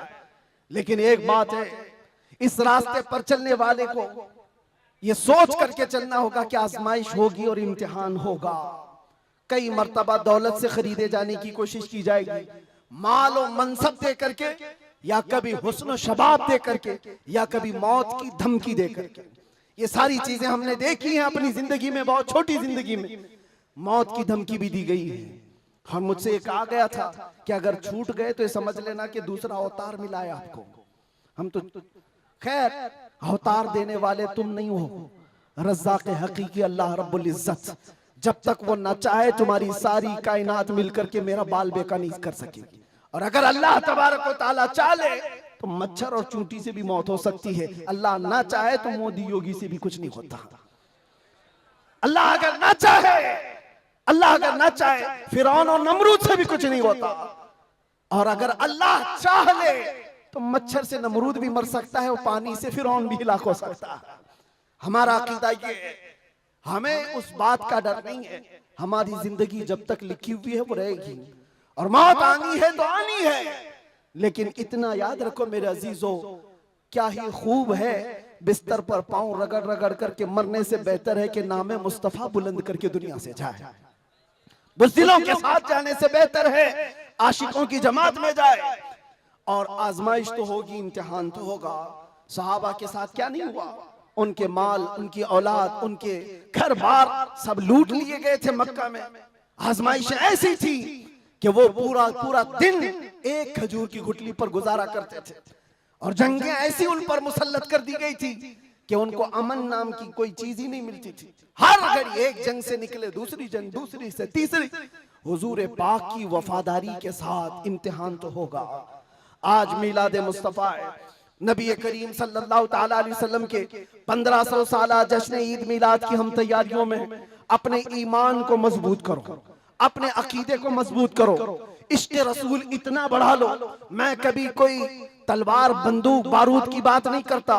लेकिन एक बात है, इस रास्ते पर चलने वाले को ये सोच करके चलना होगा कि आजमाइश होगी और इम्तिहान होगा। कई मर्तबा दौलत से खरीदे जाने की कोशिश की जाएगी, माल और मनसब दे करके, या कभी हुस्न शबाब दे करके, या कभी मौत की धमकी दे करके। ये सारी चीजें हमने देखी हैं अपनी जिंदगी में, बहुत छोटी जिंदगी में मौत की धमकी भी दी गई है। और मुझसे एक आ गया था कि अगर छूट गए तो ये समझ लेना कि दूसरा अवतार मिला है आपको। हम तो खैर अवतार देने वाले तुम नहीं हो, रज़्ज़ाक़ हकीकी अल्लाह रब्बुल इज्जत, जब तक वो न चाहे तुम्हारी सारी कायनात मिलकर के मेरा बाल बेका नहीं कर सकेगी। और अगर अल्लाह तबारक व तआला चाहे तो मच्छर और चूंटी से भी मौत हो सकती है। अल्लाह ना चाहे तो मोदी योगी से भी कुछ नहीं होता। अल्लाह अगर ना चाहे, अल्लाह अगर ना चाहे फिरौन और नमरूद से भी कुछ नहीं होता। और अगर अल्लाह चाह ले तो मच्छर से नमरूद भी मर सकता है और पानी से फिरौन भी हिलाक हो सकता है। हमारा अकीदा ये है, हमें उस बात का डर नहीं है। हमारी जिंदगी जब तक लिखी हुई है वो रहेगी, और मौत आनी है तो आनी है। लेकिन इतना याद रखो मेरे अजीजों, क्या ही खूब है बिस्तर पर पांव रगड़ रगड़ करके मरने से बेहतर है कि नामे मुस्तफा बुलंद करके दुनिया से जाए। बुज़दिलों के साथ जाने से बेहतर है आशिकों की जमात में जाए। और आजमाइश तो होगी, इम्तिहान तो होगा। सहाबा के साथ क्या नहीं हुआ? उनके माल, उनकी औलाद, उनके घर बार सब लूट लिए गए थे मक्का में। आजमाइश ऐसी थी कि वो पूरा पूरा दिन एक खजूर की गुठली पर गुजारा करते थे, और जंगें ऐसी उन पर मुसल्लत कर दी गई थी कि उनको अमन नाम की कोई चीज ही नहीं मिलती थी। हर घड़ी एक जंग से निकले दूसरी जंग, दूसरी से तीसरी। हुजूर पाक की वफादारी के साथ इम्तिहान तो होगा। आज मिलाद मुस्तफा है, नबी करीम सल्लल्लाहु ताला अलैहि वसल्लम के 1500 साला जश्न ईद मिलाद की हम तैयारियों में अपने ईमान को मजबूत करो, अपने अकीदे को मजबूत करो, इश्क रसूल इतना बढ़ा लो। मैं कभी कोई तलवार बंदूक बारूद की बात नहीं करता,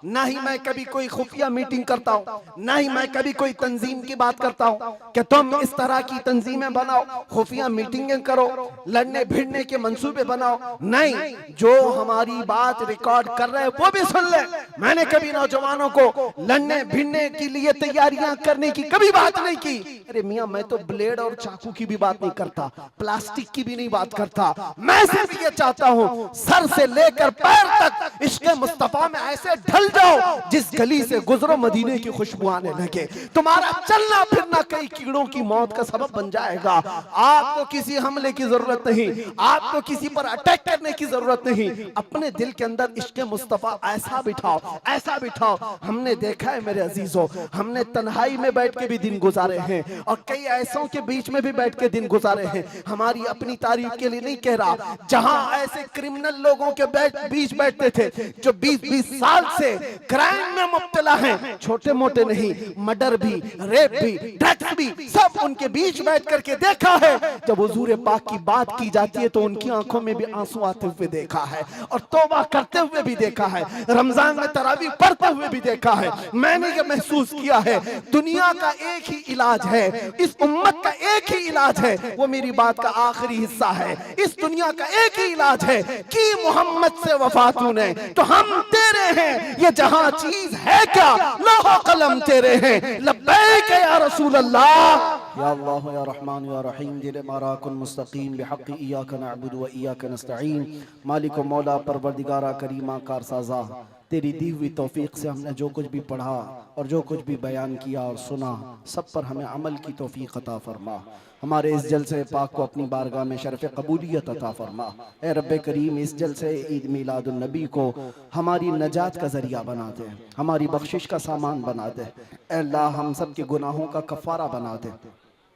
ना ही मैं कभी कोई खुफिया मीटिंग करता हूँ, ना ही मैं कभी कोई तंजीम की बात करता हूँ कि तुम इस तरह की तंजीमें बनाओ, खुफिया मीटिंगें करो, लड़ने भिड़ने के मंसूबे बनाओ। नहीं, जो हमारी बात रिकॉर्ड कर रहे हैं वो भी सुन ले। मैंने कभी नौजवानों को लड़ने भिड़ने के लिए तैयारियां करने की कभी बात नहीं की। अरे मियाँ, मैं तो ब्लेड और चाकू की भी बात नहीं करता, प्लास्टिक की भी नहीं बात करता। मैं सिर्फ ये चाहता हूँ सर से लेकर पैर तक इश्क मुस्तफा में ऐसे ढल जाओ जिस गली से गुजरो मदीने की खुशबू आने लगे। तुम्हारा चलना फिरना कई कीड़ों की मौत का सबब बन जाएगा। आपको किसी हमले की जरूरत नहीं, आपको किसी पर अटैक करने की जरूरत नहीं। अपने दिल के अंदर इश्क मुस्तफा ऐसा बिठाओ, ऐसा बिठाओ। हमने देखा है मेरे अजीजों, हमने तन्हाई में बैठ के भी दिन गुजारे हैं और कई ऐसों के बीच में भी बैठ के दिन गुजारे हैं। हमारी अपनी तारीफ के लिए नहीं कह रहा, जहां ऐसे क्रिमिनल लोगों के बीच बैठते थे जो 20-20 साल से क्राइम में मुब्तला हैं, छोटे मोटे नहीं, मर्डर भी, रेप भी, ड्रग्स भी, सब उनके बीच बैठ करके देखा है। जब हुजूर पाक की बात की जाती है तो उनकी आंखों में भी आंसू आते हुए देखा है, और तौबा करते हुए भी देखा है, रमजान में तरावी पढ़ते हुए भी देखा है। मैंने ये महसूस किया है दुनिया का एक ही इलाज है, इस उम्मत का एक ही इलाज है, वो मेरी बात का आखिरी हिस्सा है। इस दुनिया का एक ही इलाज है कि मोहम्मद से वफा तूने तो हम तेरे हैं, ये जहां चीज है क्या लौह कलम तेरे हैं। लब्बैक या रसूल अल्लाह, या अल्लाह या रहमान या रहीम, दिल माराकुन मुस्तकीम बिहक़्क़ि इय्याका नअबुदु व इय्याका नस्तईन। मालिक व मौला परवरदिगारा करीमा कारसाज़ा, तेरी दी हुई तौफीक से हमने जो कुछ भी पढ़ा और जो कुछ भी बयान किया और सुना, सब पर हमें अमल की तौफीक अता फरमा। हमारे इस जलसे पाक को अपनी बारगाह में शरफ़ कबूलियत अता फरमा। ए रब्बे करीम, इस जलसे ईद मिलादुन नबी को हमारी नजात का ज़रिया बना दे, हमारी बख्शिश का सामान बना दे। ए अल्लाह, हम सब के गुनाहों का कफ़ारा बना दे।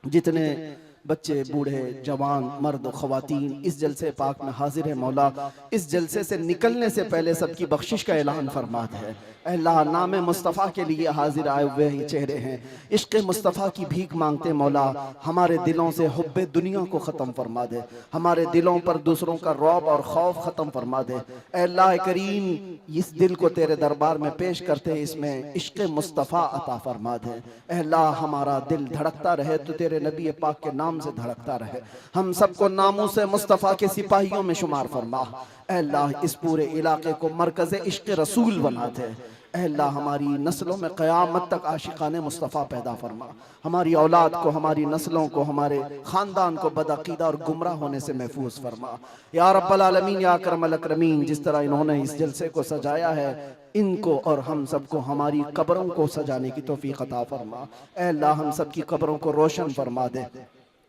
जितने बच्चे, बूढ़े, जवान, मर्द, ख़वातीन इस जलसे पाक में हाजिर है मौला, इस जलसे से निकलने से पहले सबकी बख्शिश का ऐलान फरमा दे। अल्लाह, नाम मुस्तफ़ा के लिए हाजिर आए हुए ये चेहरे हैं, इश्क़ मुस्तफ़ा की भीख मांगते मौला, हमारे दिलों से हुब्बे दुनिया को ख़त्म फरमा दे, हमारे दिलों पर दूसरों का रौब और खौफ ख़त्म फरमा दे। अल्लाह करीम, इस दिल को तेरे दरबार में पेश करते हैं, इसमें इश्क़ मुस्तफ़ा अता फरमा दे। अल्लाह, हमारा दिल धड़कता रहे तो तेरे नबी पाक के नाम से धड़कता रहे। हम सबको नामों से मुस्तफ़ा के सिपाहियों में शुमार फरमा। अल्लाह, इस पूरे इलाके को मरकज़ इश्क़ रसूल बना दे। अल्लाह, हमारी नस्लों में क़यामत तक आशिकाने मुस्तफ़ा पैदा फरमा। हमारी औलाद को, हमारी नस्लों को, हमारे ख़ानदान को बदअक़ीदा और गुमराह होने से महफूज फरमा। या रब्बल आलमीन, या अकरमल अकरमीन, जिस तरह इन्होंने इस जलसे को सजाया है, इनको और हम सबको हमारी कब्रों को सजाने की तौफ़ीक़ अता फरमा। अल्लाह, हम सब की कब्रों को रोशन फरमा दे।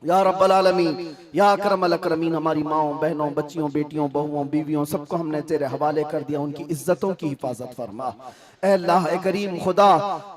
या रब्बल आलमीन, या अकरमल अकरमीन, हमारी माओं, बहनों, बच्चियों, बेटियों, बहुओं, बीवियों, सबको हमने तेरे हवाले कर दिया, उनकी इज्जतों की हिफाजत फरमा। ऐ अल्लाह ए करीम खुदा,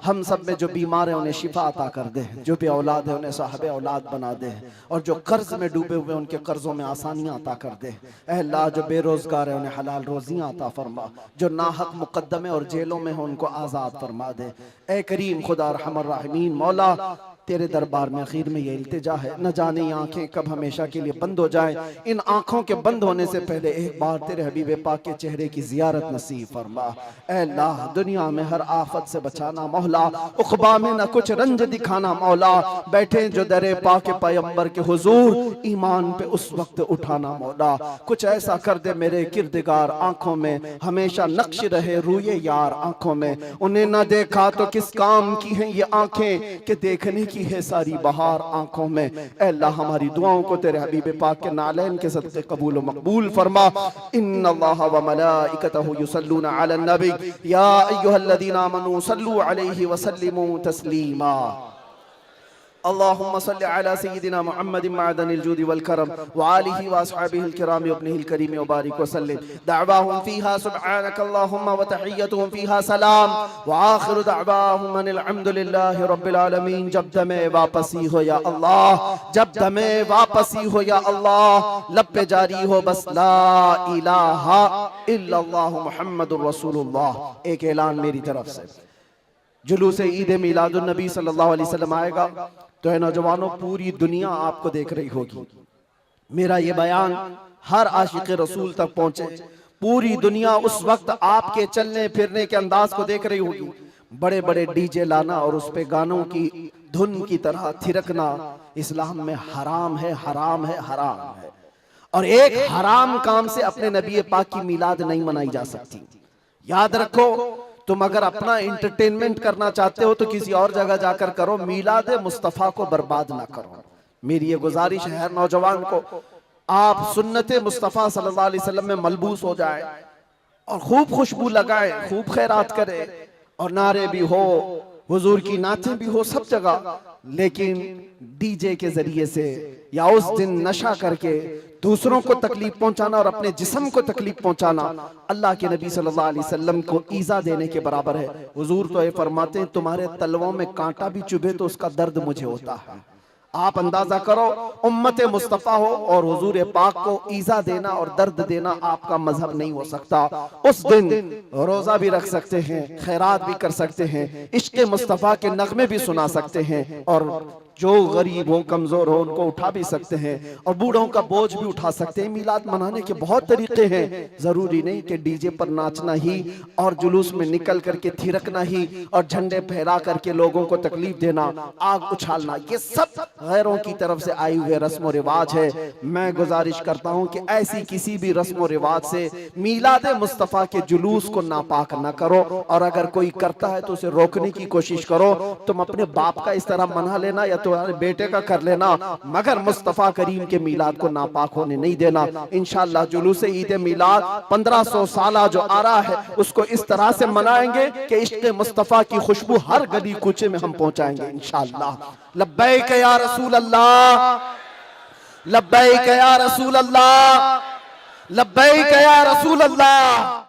हम सब में जो बीमार है उन्हें शिफा अता कर दे, जो भी औलाद है उन्हें साहब औलाद बना दे, और जो कर्ज में डूबे हुए उनके कर्जों में आसानियां अता कर दे। ऐ अल्लाह जो बेरोजगार है उन्हें हलाल रोजियां अता फरमा, जो नाहक मुकद्दमे और जेलों में हो उनको आज़ाद फरमा दे। ऐ करीम खुदा रहमान रहीम, मौला तेरे दरबार में आखिर में ये इल्तिजा है, न जाने ये आंखें कब हमेशा के लिए बंद हो जाए। इन आंखों के बंद होने से पहले एक बार तेरे हबीब पाक के चेहरे की जियारत नसीब फरमा। ऐ अल्लाह दुनिया में हर आफत से बचाना मौला, उक़बा में न कुछ रंज दिखाना मौला, बैठे जो दरे पाक पैगंबर के हुजूर ईमान पे उस वक्त उठाना मौला। कुछ ऐसा कर दे मेरे किरदगार आंखों में हमेशा नक्श रहे रूए यार आंखों में, उन्हें न देखा तो किस काम की हैं ये आंखें कि देखने की है सारी बहार आंखों में। ऐ अल्लाह हमारी दुआओं को तेरे हबीब पाक के नालैन के सदक़े कबूल व मकबूल फरमा। इन्नल्लाह व मलाइकतहु युसल्लूना अलन नबी या अय्युहल्लज़ीना आमनू सल्लू अलैहि व सल्लिमू तस्लीमा। अल्लाहुम्मा सल्लि अला सय्यिदिना मुहम्मदिन मअदनिल जूदि वल करम व आलिहि व अस्हाबिहिल किराम व इब्निहिल करीम व बारिक व सल्लिम। दअवाहुम फीहा सुब्हानकल्लाहुम्मा व तहिय्यतुहुम फीहा सलाम व आखिरु दअवाहुम अनिल हम्दुलिल्लाहि रब्बिल आलमीन। जब दमे वापसी हो या अल्लाह, जब दमे वापसी हो या अल्लाह, लब पे जारी हो बस ला इलाहा इल्लल्लाहु मुहम्मदुर रसूलुल्लाह। एक ऐलान मेरी तरफ से, जुलूस ईद मिलादुन नबी सल्लल्लाहु अलैहि वसल्लम आएगा तो है नौजवानों, पूरी दुनिया आपको देख रही होगी। मेरा ये बयान हर आशिक रसूल तक पहुंचे। पूरी दुनिया उस वक्त आपके चलने फिरने के अंदाज को देख रही होगी। बड़े बड़े डीजे लाना और उस पे गानों की धुन की तरह थिरकना इस्लाम में हराम है, हराम है, हराम है। और एक हराम काम से अपने नबी पाक की मिलाद नहीं मनाई जा सकती। याद रखो, तुम अगर अपना एंटरटेनमेंट करना चाहते हो तो किसी और जगह जाकर करो, मिलाद मुस्तफा को बर्बाद ना करो। मेरी ये गुजारिश है हर नौजवान को, आप सुन्नत मुस्तफा सल्लल्लाहु अलैहि वसल्लम में मलबूस हो जाए और खूब खुशबू लगाए, खूब खैरात करे और नारे भी हो, हुजूर की नातें भी हो सब जगह, लेकिन डीजे के जरिए से या उस दिन नशा करके दूसरों को तकलीफ पहुंचाना और अपने जिस्म को तकलीफ पहुंचाना अल्लाह के नबी सल्लल्लाहु अलैहि वसल्लम को ईजा देने के बराबर है। हुजूर तो ये फरमाते हैं, तुम्हारे तलवों में कांटा भी चुभे तो उसका दर्द मुझे होता है। आप अंदाजा करो, उम्मत मुस्तफा हो और हुजूर पाक को ईजा देना और दर्द देना आपका मजहब नहीं हो सकता। उस दिन रोजा भी रख सकते हैं, खैरात भी कर सकते हैं, इश्क़ मुस्तफा के नगमे भी सुना सकते हैं, और जो गरीब हो, कमजोर हो, उनको उठा भी सकते हैं, और बूढ़ों का बोझ भी उठा सकते हैं। मिलाद मनाने के बहुत तरीके हैं, जरूरी नहीं कि डीजे पर नाचना ही और जुलूस में निकल करके थिरकना ही और झंडे फहरा करके लोगों को तकलीफ देना, आग उछालना, ये सब गैरों की तरफ से आए हुए रस्म व रिवाज है। मैं गुजारिश करता हूं कि ऐसी किसी भी रस्म व रिवाज से मिलाद मुस्तफा के जुलूस को नापाक न करो, और अगर कोई करता है तो उसे रोकने की कोशिश करो। तुम अपने बाप का इस तरह मना लेना या तुम्हारे बेटे का कर लेना, मगर मुस्तफा करीम के मिलाद को नापाक होने नहीं देना। इंशाअल्लाह जुलूस ईद मिलाद 1500 साल जो आ रहा है उसको इस तरह से मनाएंगे कि इश्क़ मुस्तफा की खुशबू हर गली कूचे में हम पहुंचाएंगे इंशाअल्लाह। लब्बैक या रसूल अल्लाह, लब्बैक या रसूल अल्लाह, लब्बैक या रसूल अल्लाह।